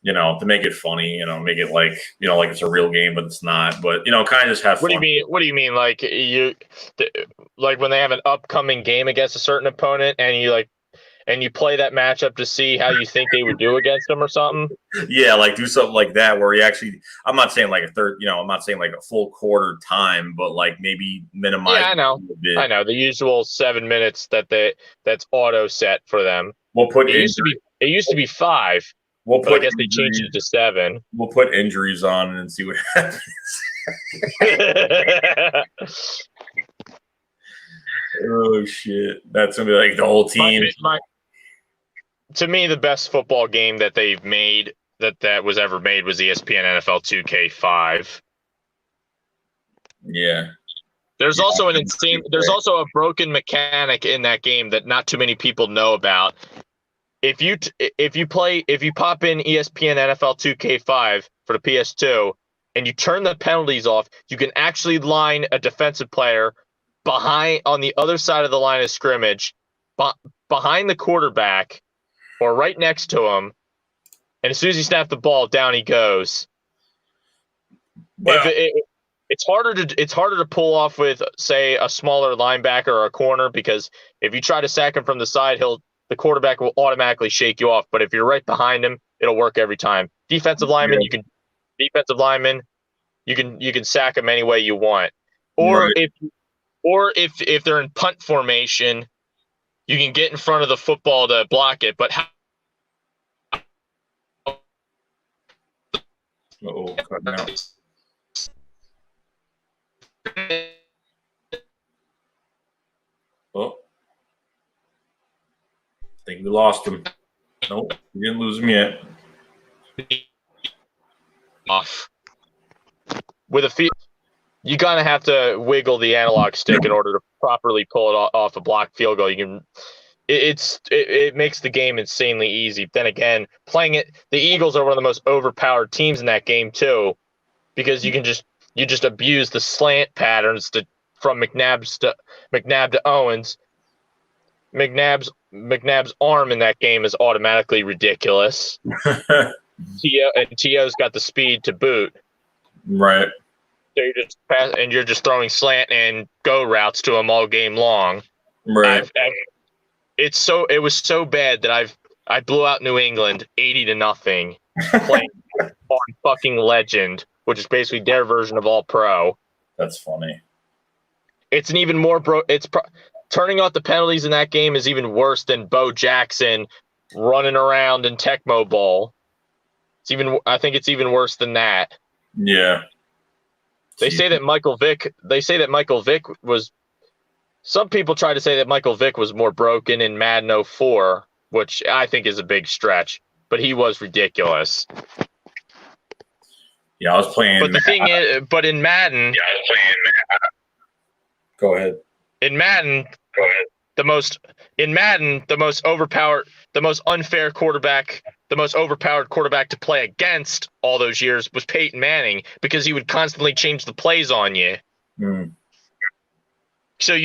to make it funny, make it like like it's a real game, but it's not. But kind of just have fun. What do you mean? Like like when they have an upcoming game against a certain opponent, and you play that matchup to see how you think they would do against them or something? Yeah, like do something like that where you actually, I'm not saying like a third, I'm not saying like a full quarter time, but like maybe minimize. Yeah, I know the usual 7 minutes that's auto set for them. We'll put it used to be 5. I guess they changed it to 7. We'll put injuries on and see what happens. Oh shit! That's gonna be like the whole team. To me, the best football game that they've made that was ever made was ESPN NFL 2K5. Yeah. There's also a broken mechanic in that game that not too many people know about. If you pop in ESPN NFL 2K5 for the PS2 and you turn the penalties off, you can actually line a defensive player on the other side of the line of scrimmage, behind the quarterback or right next to him, and as soon as he snaps the ball, down he goes. Well, it's harder to pull off with, say, a smaller linebacker or a corner, because if you try to sack him from the side, the quarterback will automatically shake you off. But if you're right behind him, it'll work every time. Defensive lineman, defensive lineman, you can sack them any way you want. Or Right. if they're in punt formation, you can get in front of the football to block it. But Cutting out. Oh, I think we lost him. Nope, we didn't lose him yet. off with a field, you kind of have to wiggle the analog stick in order to properly pull it off a blocked field goal. You can. It makes the game insanely easy. Then again, playing it, the Eagles are one of the most overpowered teams in that game too, because you just abuse the slant patterns from McNabb to Owens. McNabb's arm in that game is automatically ridiculous. T.O.'s got the speed to boot. Right. So you're just throwing slant and go routes to him all game long. Right. It was so bad that I blew out New England 80-0 playing on fucking Legend, which is basically their version of All Pro. That's funny. It's an even more turning off the penalties in that game is even worse than Bo Jackson running around in Tecmo Bowl. I think it's even worse than that. Yeah. They say that Michael Vick was. Some people try to say that Michael Vick was more broken in Madden 04, which I think is a big stretch, but he was ridiculous. Yeah, I was playing. But the thing is, in Madden. Yeah, I was playing. Go ahead. In Madden, the most unfair quarterback, the most overpowered quarterback to play against all those years was Peyton Manning, because he would constantly change the plays on you. Mm. So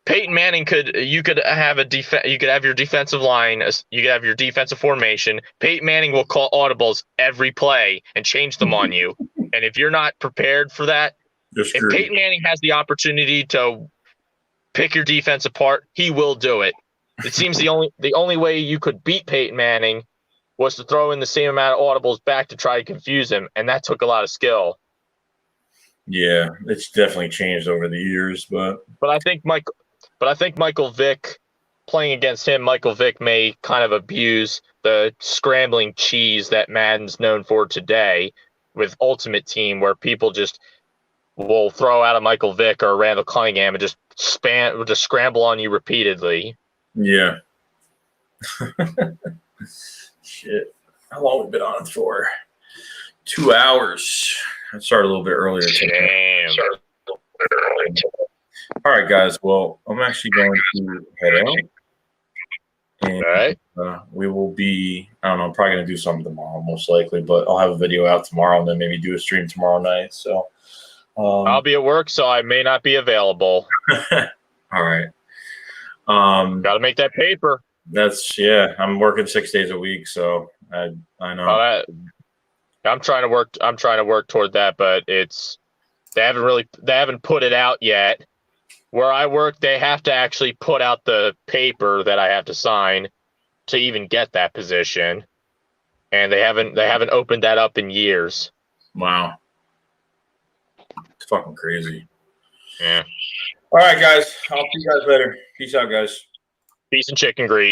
Peyton Manning could have your defensive line, you could have your defensive formation. Peyton Manning will call audibles every play and change them on you. And if you're not prepared for that, if Peyton Manning has the opportunity to pick your defense apart, he will do it. It seems the only way you could beat Peyton Manning was to throw in the same amount of audibles back to try to confuse him, and that took a lot of skill. Yeah, it's definitely changed over the years, but I think Michael Vick, playing against him, Michael Vick may kind of abuse the scrambling cheese that Madden's known for today with Ultimate Team, where people just will throw out a Michael Vick or a Randall Cunningham and just scramble on you repeatedly. Yeah. Shit. How long have we been on it for? 2 hours. I started a little bit earlier today. All right, guys. Well, I'm actually going to head out. And, all right. We will be, I don't know, I'm probably going to do something tomorrow, most likely, but I'll have a video out tomorrow and then maybe do a stream tomorrow night. So I'll be at work, so I may not be available. All right. Got to make that paper. I'm working 6 days a week, so I know. I'm trying to work toward that, but they haven't put it out yet. Where I work, they have to actually put out the paper that I have to sign to even get that position, and they haven't opened that up in years. Wow, it's fucking crazy. Yeah. All right, guys. I'll see you guys later. Peace out, guys. Peace and chicken grease.